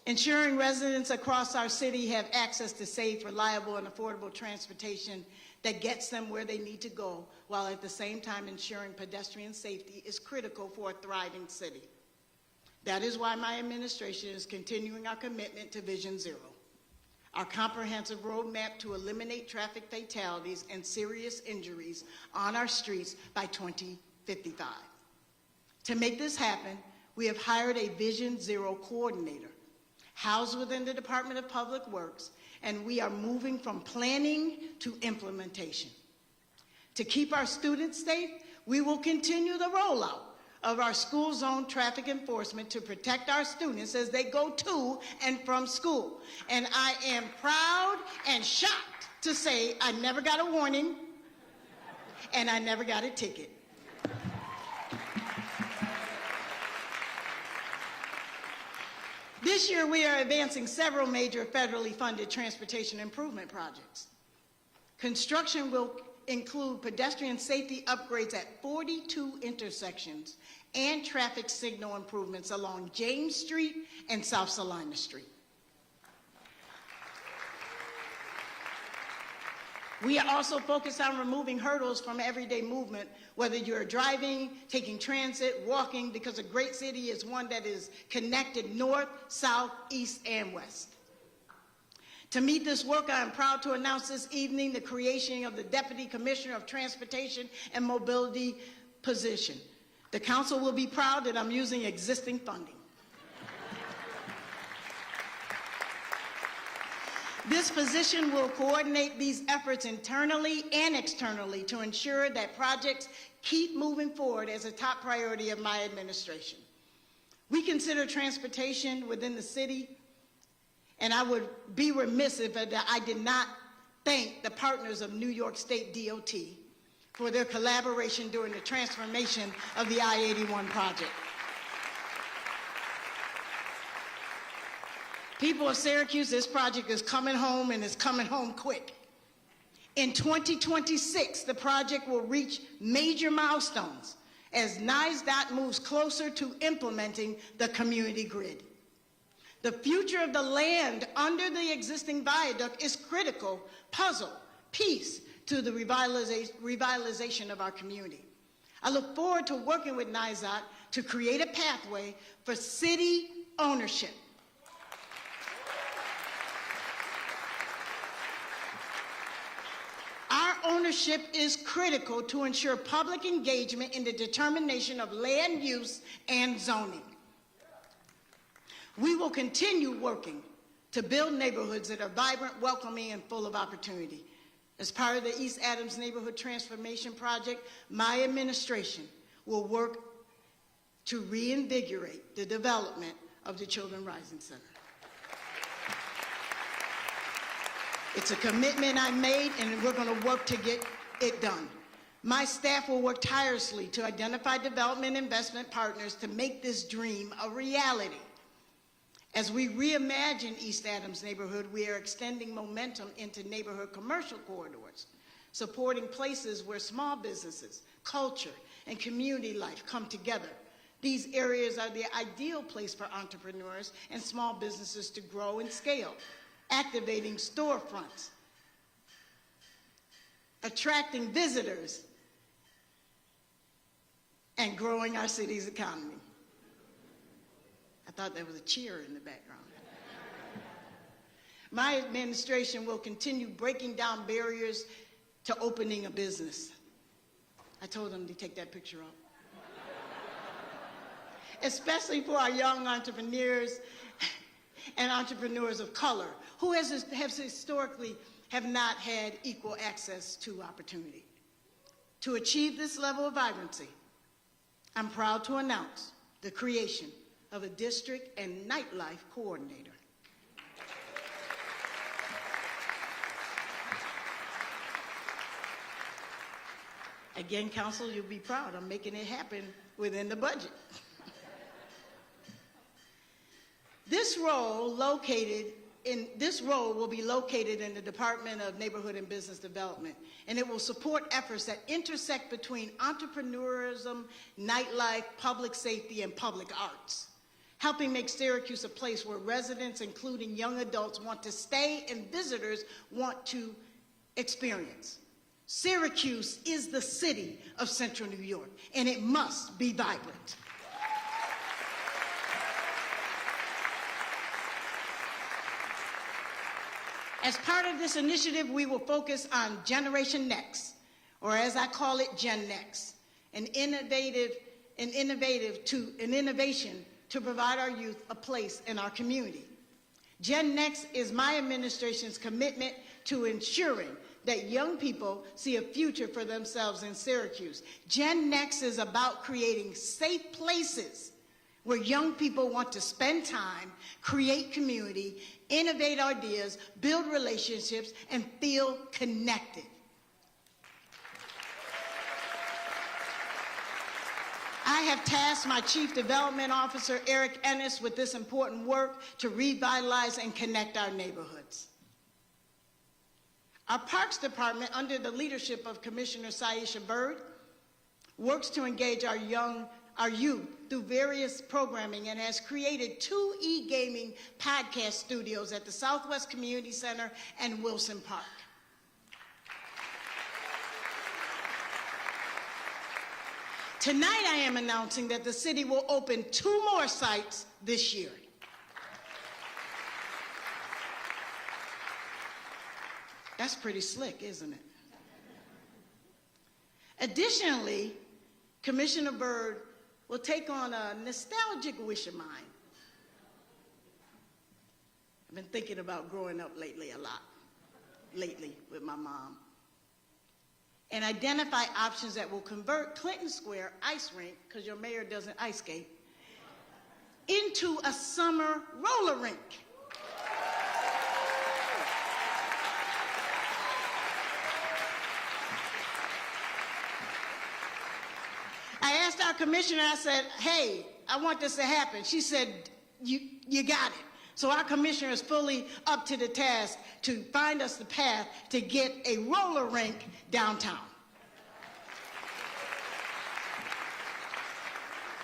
Ensuring residents across our city have access to safe, reliable, and affordable transportation that gets them where they need to go, while at the same time ensuring pedestrian safety is critical for a thriving city. That is why my administration is continuing our commitment to Vision Zero, our comprehensive roadmap to eliminate traffic fatalities and serious injuries on our streets by 2055. To make this happen, we have hired a Vision Zero coordinator housed within the Department of Public Works, and we are moving from planning to implementation. To keep our students safe, we will continue the rollout of our school zone traffic enforcement to protect our students as they go to and from school. And I am proud and shocked to say I never got a warning and I never got a ticket. This year, we are advancing several major federally funded transportation improvement projects. Construction will include pedestrian safety upgrades at 42 intersections and traffic signal improvements along James Street and South Salina Street. We are also focused on removing hurdles from everyday movement, whether you're driving, taking transit, walking, because a great city is one that is connected north, south, east, and west. To meet this work, I am proud to announce this evening the creation of the Deputy Commissioner of Transportation and Mobility position. The council will be proud that I'm using existing funding. This position will coordinate these efforts internally and externally to ensure that projects keep moving forward as a top priority of my administration. We consider transportation within the city, and I would be remiss if I did not thank the partners of New York State DOT for their collaboration during the transformation of the I-81 project. People of Syracuse, this project is coming home, and it's coming home quick. In 2026, the project will reach major milestones as NYSDOT moves closer to implementing the community grid. The future of the land under the existing viaduct is critical piece to the revitalization of our community. I look forward to working with NYSDOT to create a pathway for city ownership. Our ownership is critical to ensure public engagement in the determination of land use and zoning. We will continue working to build neighborhoods that are vibrant, welcoming, and full of opportunity. As part of the East Adams Neighborhood Transformation Project, my administration will work to reinvigorate the development of the Children Rising Center. It's a commitment I made, and we're going to work to get it done. My staff will work tirelessly to identify development investment partners to make this dream a reality. As we reimagine East Adams neighborhood, we are extending momentum into neighborhood commercial corridors, supporting places where small businesses, culture, and community life come together. These areas are the ideal place for entrepreneurs and small businesses to grow and scale, activating storefronts, attracting visitors, and growing our city's economy. I thought there was a cheer in the background. My administration will continue breaking down barriers to opening a business. I told them to take that picture up. Especially for our young entrepreneurs and entrepreneurs of color who have historically have not had equal access to opportunity. To achieve this level of vibrancy, I'm proud to announce the creation of a district and nightlife coordinator. Again, Council, you'll be proud. I'm making it happen within the budget. This role will be located in the Department of Neighborhood and Business Development, and it will support efforts that intersect between entrepreneurism, nightlife, public safety, and public arts, helping make Syracuse a place where residents, including young adults, want to stay and visitors want to experience. Syracuse is the city of Central New York, and it must be vibrant. As part of this initiative, we will focus on Generation Next, or as I call it, Gen Next, an innovation to provide our youth a place in our community. Gen Next is my administration's commitment to ensuring that young people see a future for themselves in Syracuse. Gen Next is about creating safe places where young people want to spend time, create community, innovate ideas, build relationships, and feel connected. I have tasked my Chief Development Officer, Eric Ennis, with this important work to revitalize and connect our neighborhoods. Our Parks Department, under the leadership of Commissioner Syesha Bird, works to engage our youth through various programming and has created 2 e-gaming podcast studios at the Southwest Community Center and Wilson Park. Tonight I am announcing that the city will open 2 more sites this year. That's pretty slick, isn't it? Additionally, Commissioner Bird will take on a nostalgic wish of mine. I've been thinking about growing up lately with my mom, and identify options that will convert Clinton Square ice rink, because your mayor doesn't ice skate, into a summer roller rink. I asked our commissioner, I said, hey, I want this to happen. She said, you got it. So our commissioner is fully up to the task to find us the path to get a roller rink downtown.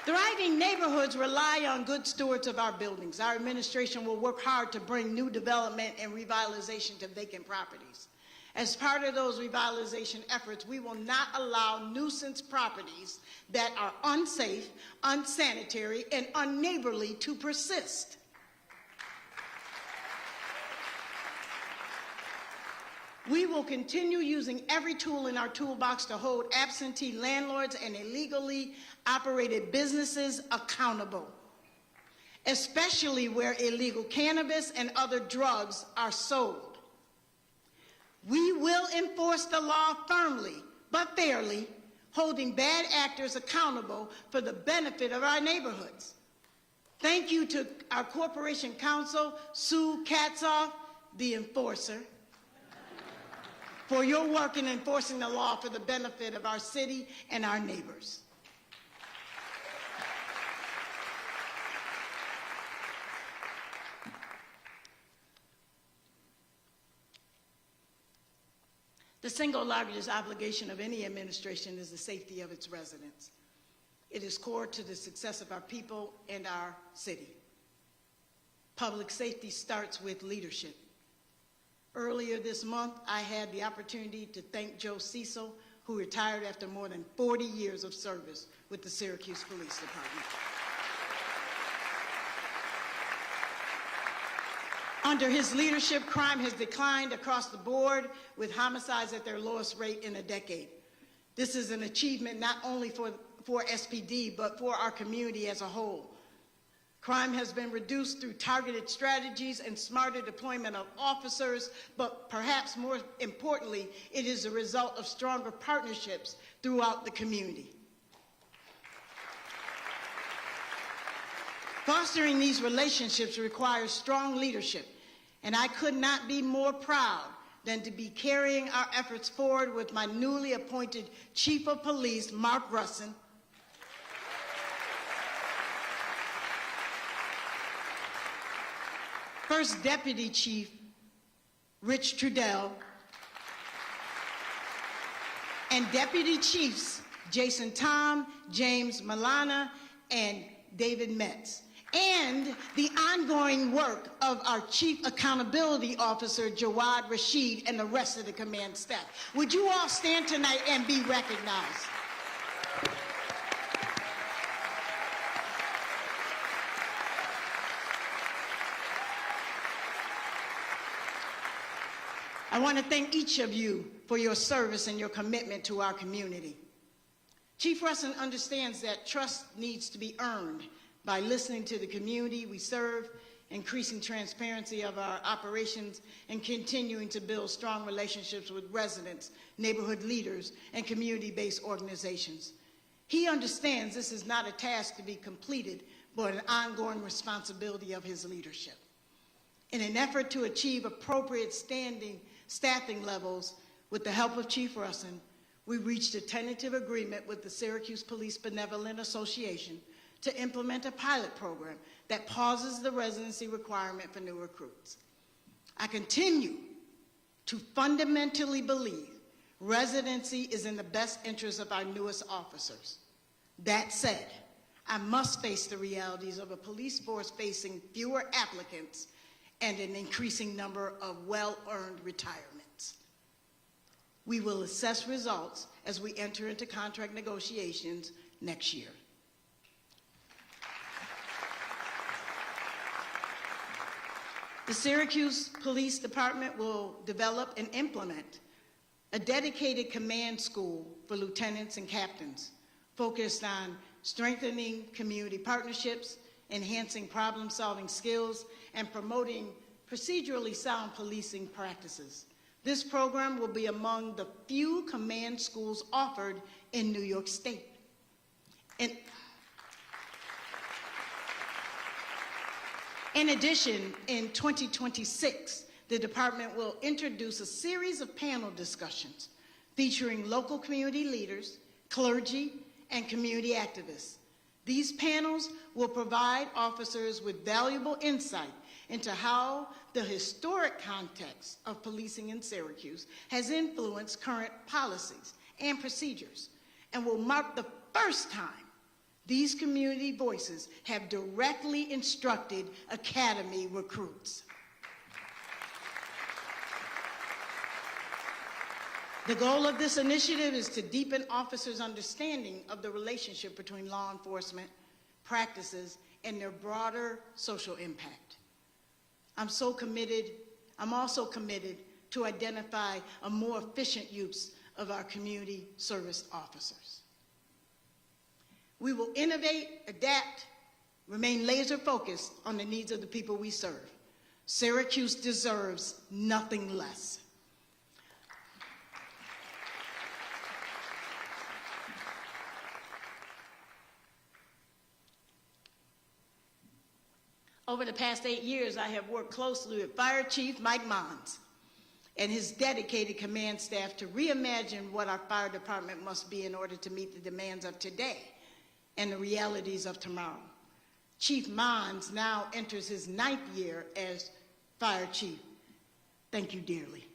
Thriving neighborhoods rely on good stewards of our buildings. Our administration will work hard to bring new development and revitalization to vacant properties. As part of those revitalization efforts, we will not allow nuisance properties that are unsafe, unsanitary, and unneighborly to persist. We will continue using every tool in our toolbox to hold absentee landlords and illegally operated businesses accountable, especially where illegal cannabis and other drugs are sold. We will enforce the law firmly but fairly, holding bad actors accountable for the benefit of our neighborhoods. Thank you to our corporation counsel, Sue Katzoff, the enforcer, for your work in enforcing the law for the benefit of our city and our neighbors. The single largest obligation of any administration is the safety of its residents. It is core to the success of our people and our city. Public safety starts with leadership. Earlier this month, I had the opportunity to thank Joe Cecil, who retired after more than 40 years of service with the Syracuse Police Department. Under his leadership, crime has declined across the board, with homicides at their lowest rate in a decade. This is an achievement not only for SPD, but for our community as a whole. Crime has been reduced through targeted strategies and smarter deployment of officers, but perhaps more importantly, it is a result of stronger partnerships throughout the community. Fostering these relationships requires strong leadership, and I could not be more proud than to be carrying our efforts forward with my newly appointed Chief of Police, Mark Russin, First Deputy Chief, Rich Trudell, and Deputy Chiefs, Jason Tom, James Milana, and David Metz, and the ongoing work of our Chief Accountability Officer, Jawad Rashid, and the rest of the command staff. Would you all stand tonight and be recognized? I want to thank each of you for your service and your commitment to our community. Chief Russin understands that trust needs to be earned by listening to the community we serve, increasing transparency of our operations, and continuing to build strong relationships with residents, neighborhood leaders, and community-based organizations. He understands this is not a task to be completed, but an ongoing responsibility of his leadership. In an effort to achieve appropriate staffing levels, with the help of Chief Russin, we reached a tentative agreement with the Syracuse Police Benevolent Association to implement a pilot program that pauses the residency requirement for new recruits. I continue to fundamentally believe residency is in the best interest of our newest officers. That said, I must face the realities of a police force facing fewer applicants and an increasing number of well-earned retirements. We will assess results as we enter into contract negotiations next year. The Syracuse Police Department will develop and implement a dedicated command school for lieutenants and captains focused on strengthening community partnerships, enhancing problem-solving skills, and promoting procedurally sound policing practices. This program will be among the few command schools offered in New York State. In addition, in 2026, the department will introduce a series of panel discussions featuring local community leaders, clergy, and community activists. These panels will provide officers with valuable insight into how the historic context of policing in Syracuse has influenced current policies and procedures, and will mark the first time these community voices have directly instructed academy recruits. The goal of this initiative is to deepen officers' understanding of the relationship between law enforcement practices and their broader social impact. I'm also committed to identify a more efficient use of our community service officers. We will innovate, adapt, remain laser focused on the needs of the people we serve. Syracuse deserves nothing less. Over the past 8 years, I have worked closely with Fire Chief Mike Mons and his dedicated command staff to reimagine what our fire department must be in order to meet the demands of today and the realities of tomorrow. Chief Mons now enters his 9th year as Fire Chief. Thank you dearly.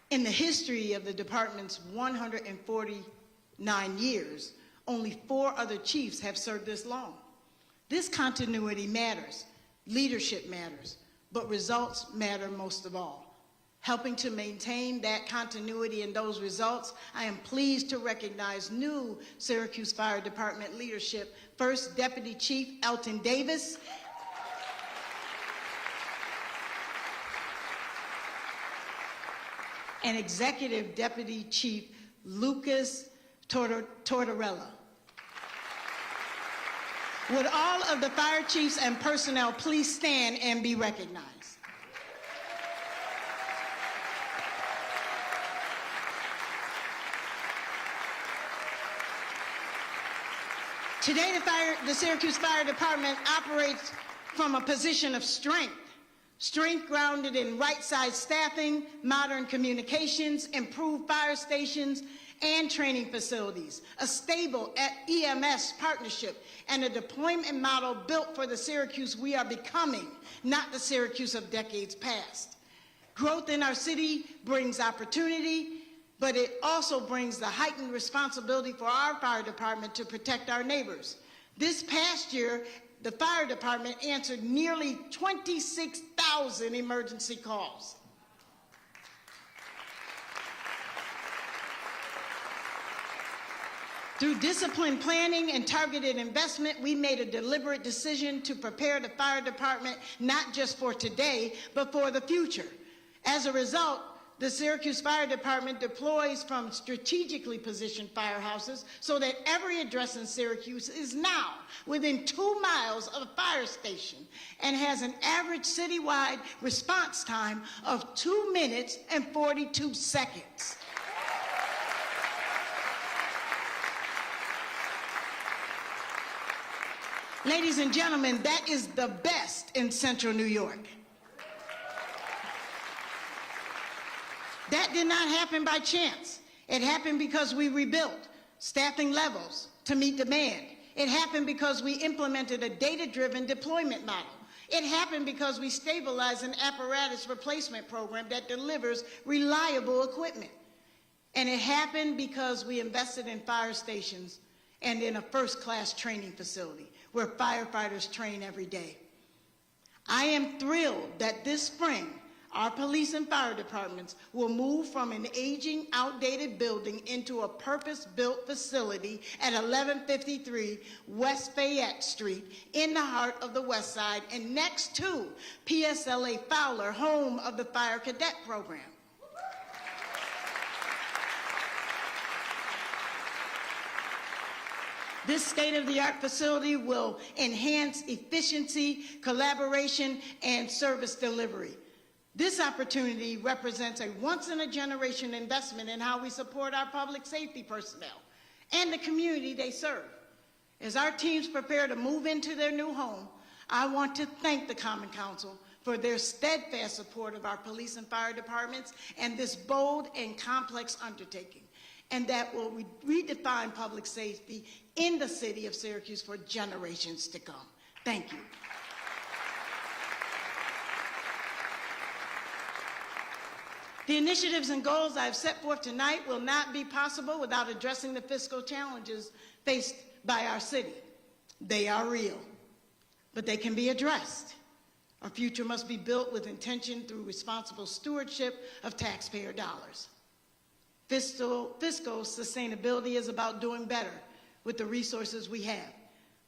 In the history of the department's 149 years, only 4 other chiefs have served this long. This continuity matters, leadership matters, but results matter most of all. Helping to maintain that continuity and those results, I am pleased to recognize new Syracuse Fire Department leadership, First Deputy Chief Elton Davis, and Executive Deputy Chief Lucas Tortorella. Would all of the fire chiefs and personnel please stand and be recognized? Today, the Syracuse Fire Department operates from a position of strength. Strength grounded in right-sized staffing, modern communications, improved fire stations, and training facilities, a stable EMS partnership, and a deployment model built for the Syracuse we are becoming, not the Syracuse of decades past. Growth in our city brings opportunity, but it also brings the heightened responsibility for our fire department to protect our neighbors. This past year, the fire department answered nearly 26,000 emergency calls. Through disciplined planning and targeted investment, we made a deliberate decision to prepare the fire department not just for today, but for the future. As a result, the Syracuse Fire Department deploys from strategically positioned firehouses so that every address in Syracuse is now within 2 miles of a fire station and has an average citywide response time of 2 minutes and 42 seconds. Ladies and gentlemen, that is the best in Central New York. That did not happen by chance. It happened because we rebuilt staffing levels to meet demand. It happened because we implemented a data-driven deployment model. It happened because we stabilized an apparatus replacement program that delivers reliable equipment. And it happened because we invested in fire stations and in a first-class training facility where firefighters train every day. I am thrilled that this spring, our police and fire departments will move from an aging, outdated building into a purpose-built facility at 1153 West Fayette Street in the heart of the West Side and next to PSLA Fowler, home of the Fire Cadet Program. This state-of-the-art facility will enhance efficiency, collaboration, and service delivery. This opportunity represents a once-in-a-generation investment in how we support our public safety personnel and the community they serve. As our teams prepare to move into their new home, I want to thank the Common Council for their steadfast support of our police and fire departments and this bold and complex undertaking, and that will redefine public safety in the city of Syracuse for generations to come. Thank you. The initiatives and goals I've set forth tonight will not be possible without addressing the fiscal challenges faced by our city. They are real, but they can be addressed. Our future must be built with intention through responsible stewardship of taxpayer dollars. Fiscal sustainability is about doing better with the resources we have,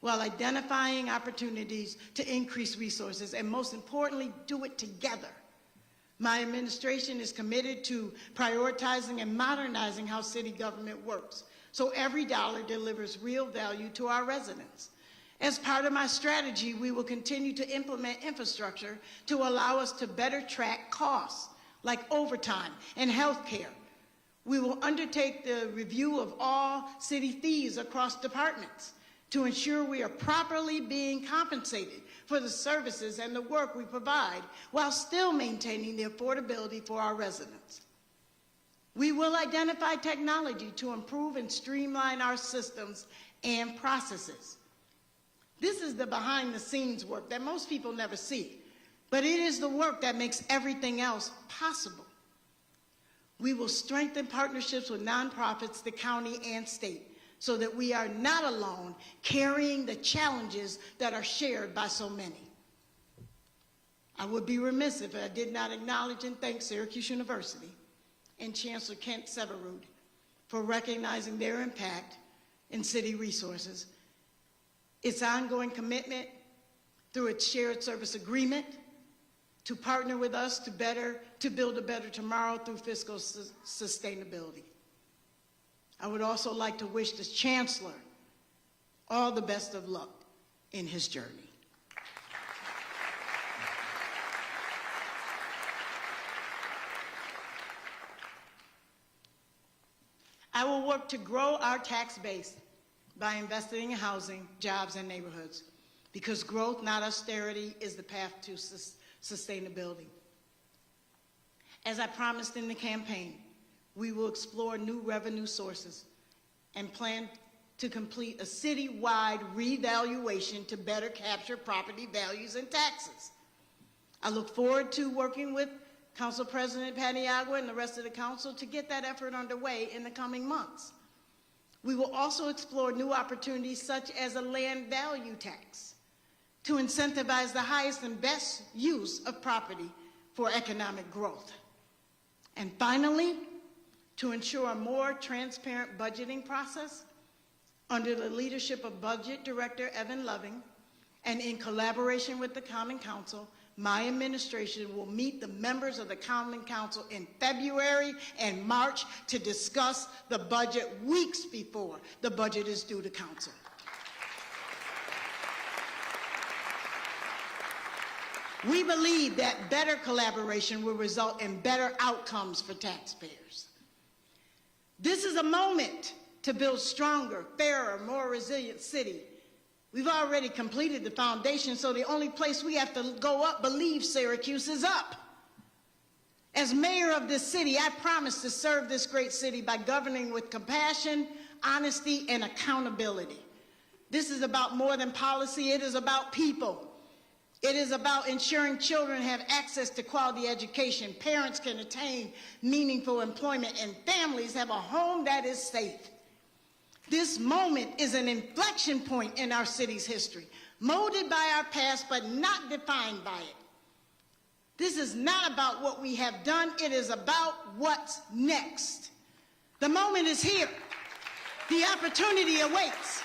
while identifying opportunities to increase resources, and most importantly, do it together. My administration is committed to prioritizing and modernizing how city government works, so every dollar delivers real value to our residents. As part of my strategy, we will continue to implement infrastructure to allow us to better track costs, like overtime and health care. We will undertake the review of all city fees across departments to ensure we are properly being compensated for the services and the work we provide while still maintaining the affordability for our residents. We will identify technology to improve and streamline our systems and processes. This is the behind-the-scenes work that most people never see, but it is the work that makes everything else possible. We will strengthen partnerships with nonprofits, the county, and state, so that we are not alone carrying the challenges that are shared by so many. I would be remiss if I did not acknowledge and thank Syracuse University and Chancellor Kent Severud for recognizing their impact in city resources, its ongoing commitment through its shared service agreement to partner with us to build a better tomorrow through fiscal sustainability. I would also like to wish the Chancellor all the best of luck in his journey. I will work to grow our tax base by investing in housing, jobs, and neighborhoods, because growth, not austerity, is the path to sustainability. As I promised in the campaign, we will explore new revenue sources and plan to complete a citywide revaluation to better capture property values and taxes. I look forward to working with Council President Paniagua and the rest of the council to get that effort underway in the coming months. We will also explore new opportunities such as a land value tax to incentivize the highest and best use of property for economic growth. And finally, to ensure a more transparent budgeting process under the leadership of Budget Director Evan Loving, and in collaboration with the Common Council, my administration will meet the members of the Common Council in February and March to discuss the budget weeks before the budget is due to Council. We believe that better collaboration will result in better outcomes for taxpayers. This is a moment to build stronger, fairer, more resilient city. We've already completed the foundation, so the only place we have to go up, believe Syracuse, is up. As mayor of this city, I promise to serve this great city by governing with compassion, honesty, and accountability. This is about more than policy. It is about people. It is about ensuring children have access to quality education, parents can attain meaningful employment, and families have a home that is safe. This moment is an inflection point in our city's history, molded by our past but not defined by it. This is not about what we have done, it is about what's next. The moment is here. The opportunity awaits.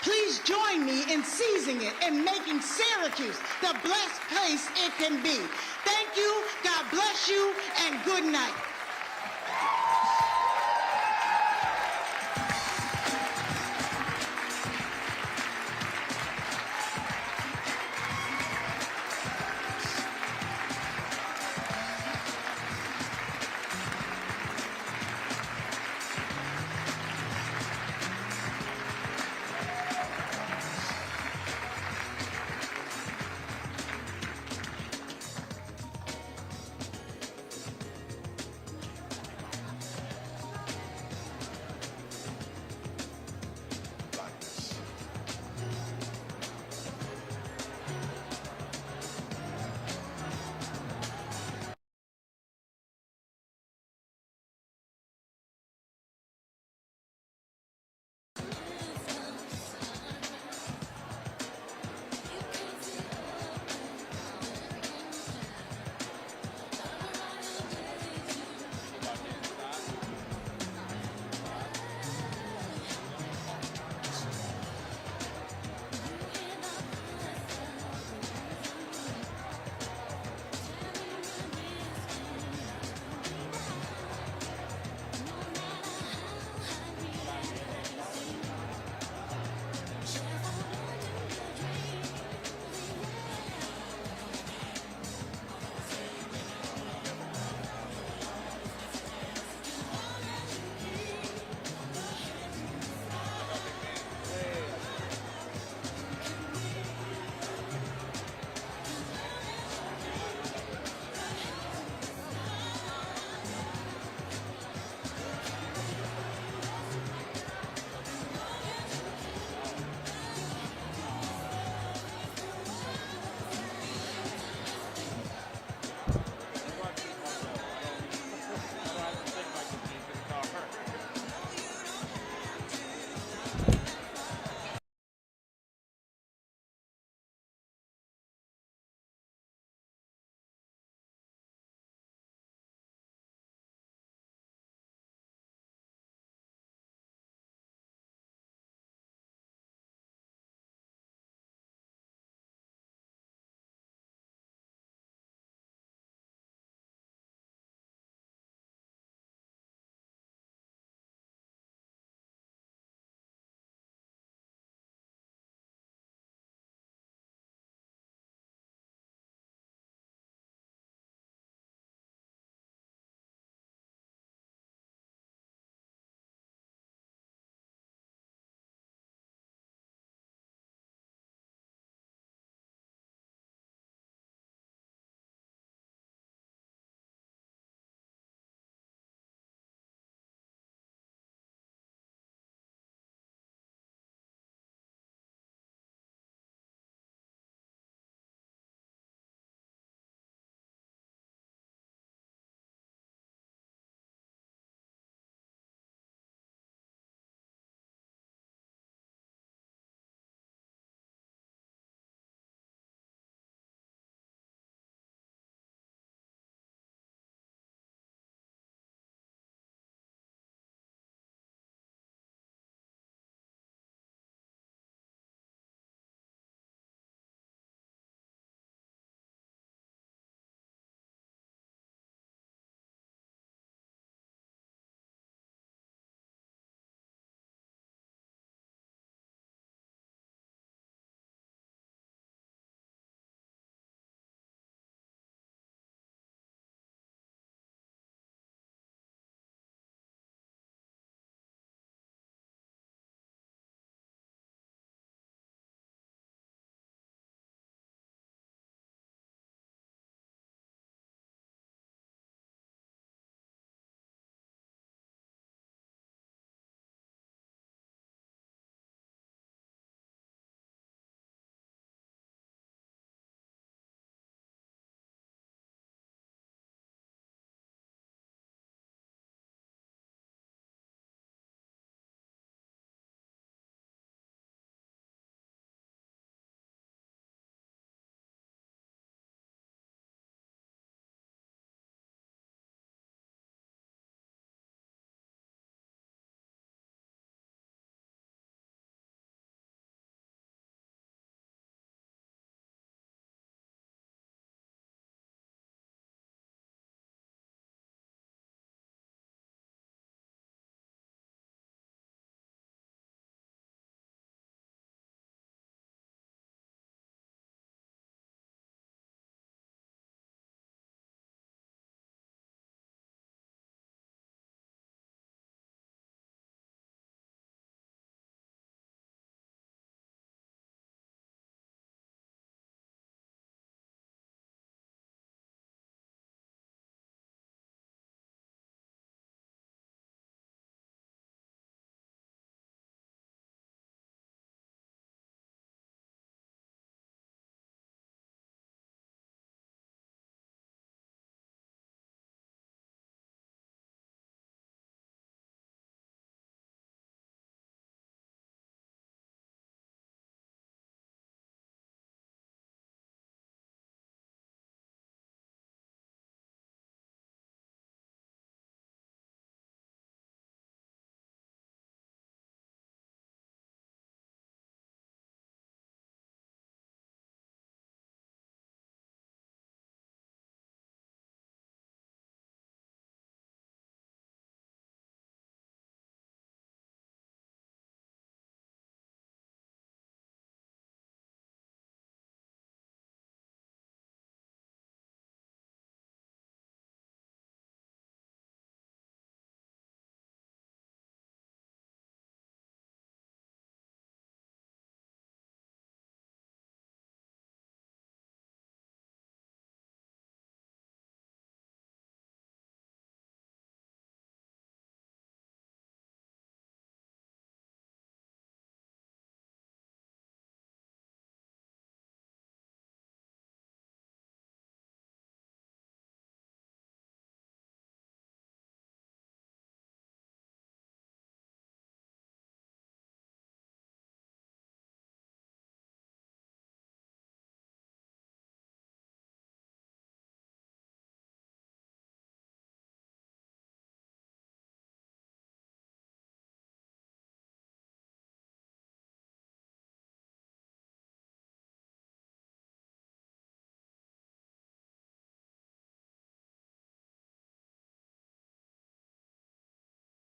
Please join me in seizing it and making Syracuse the blessed place it can be. Thank you, God bless you, and good night.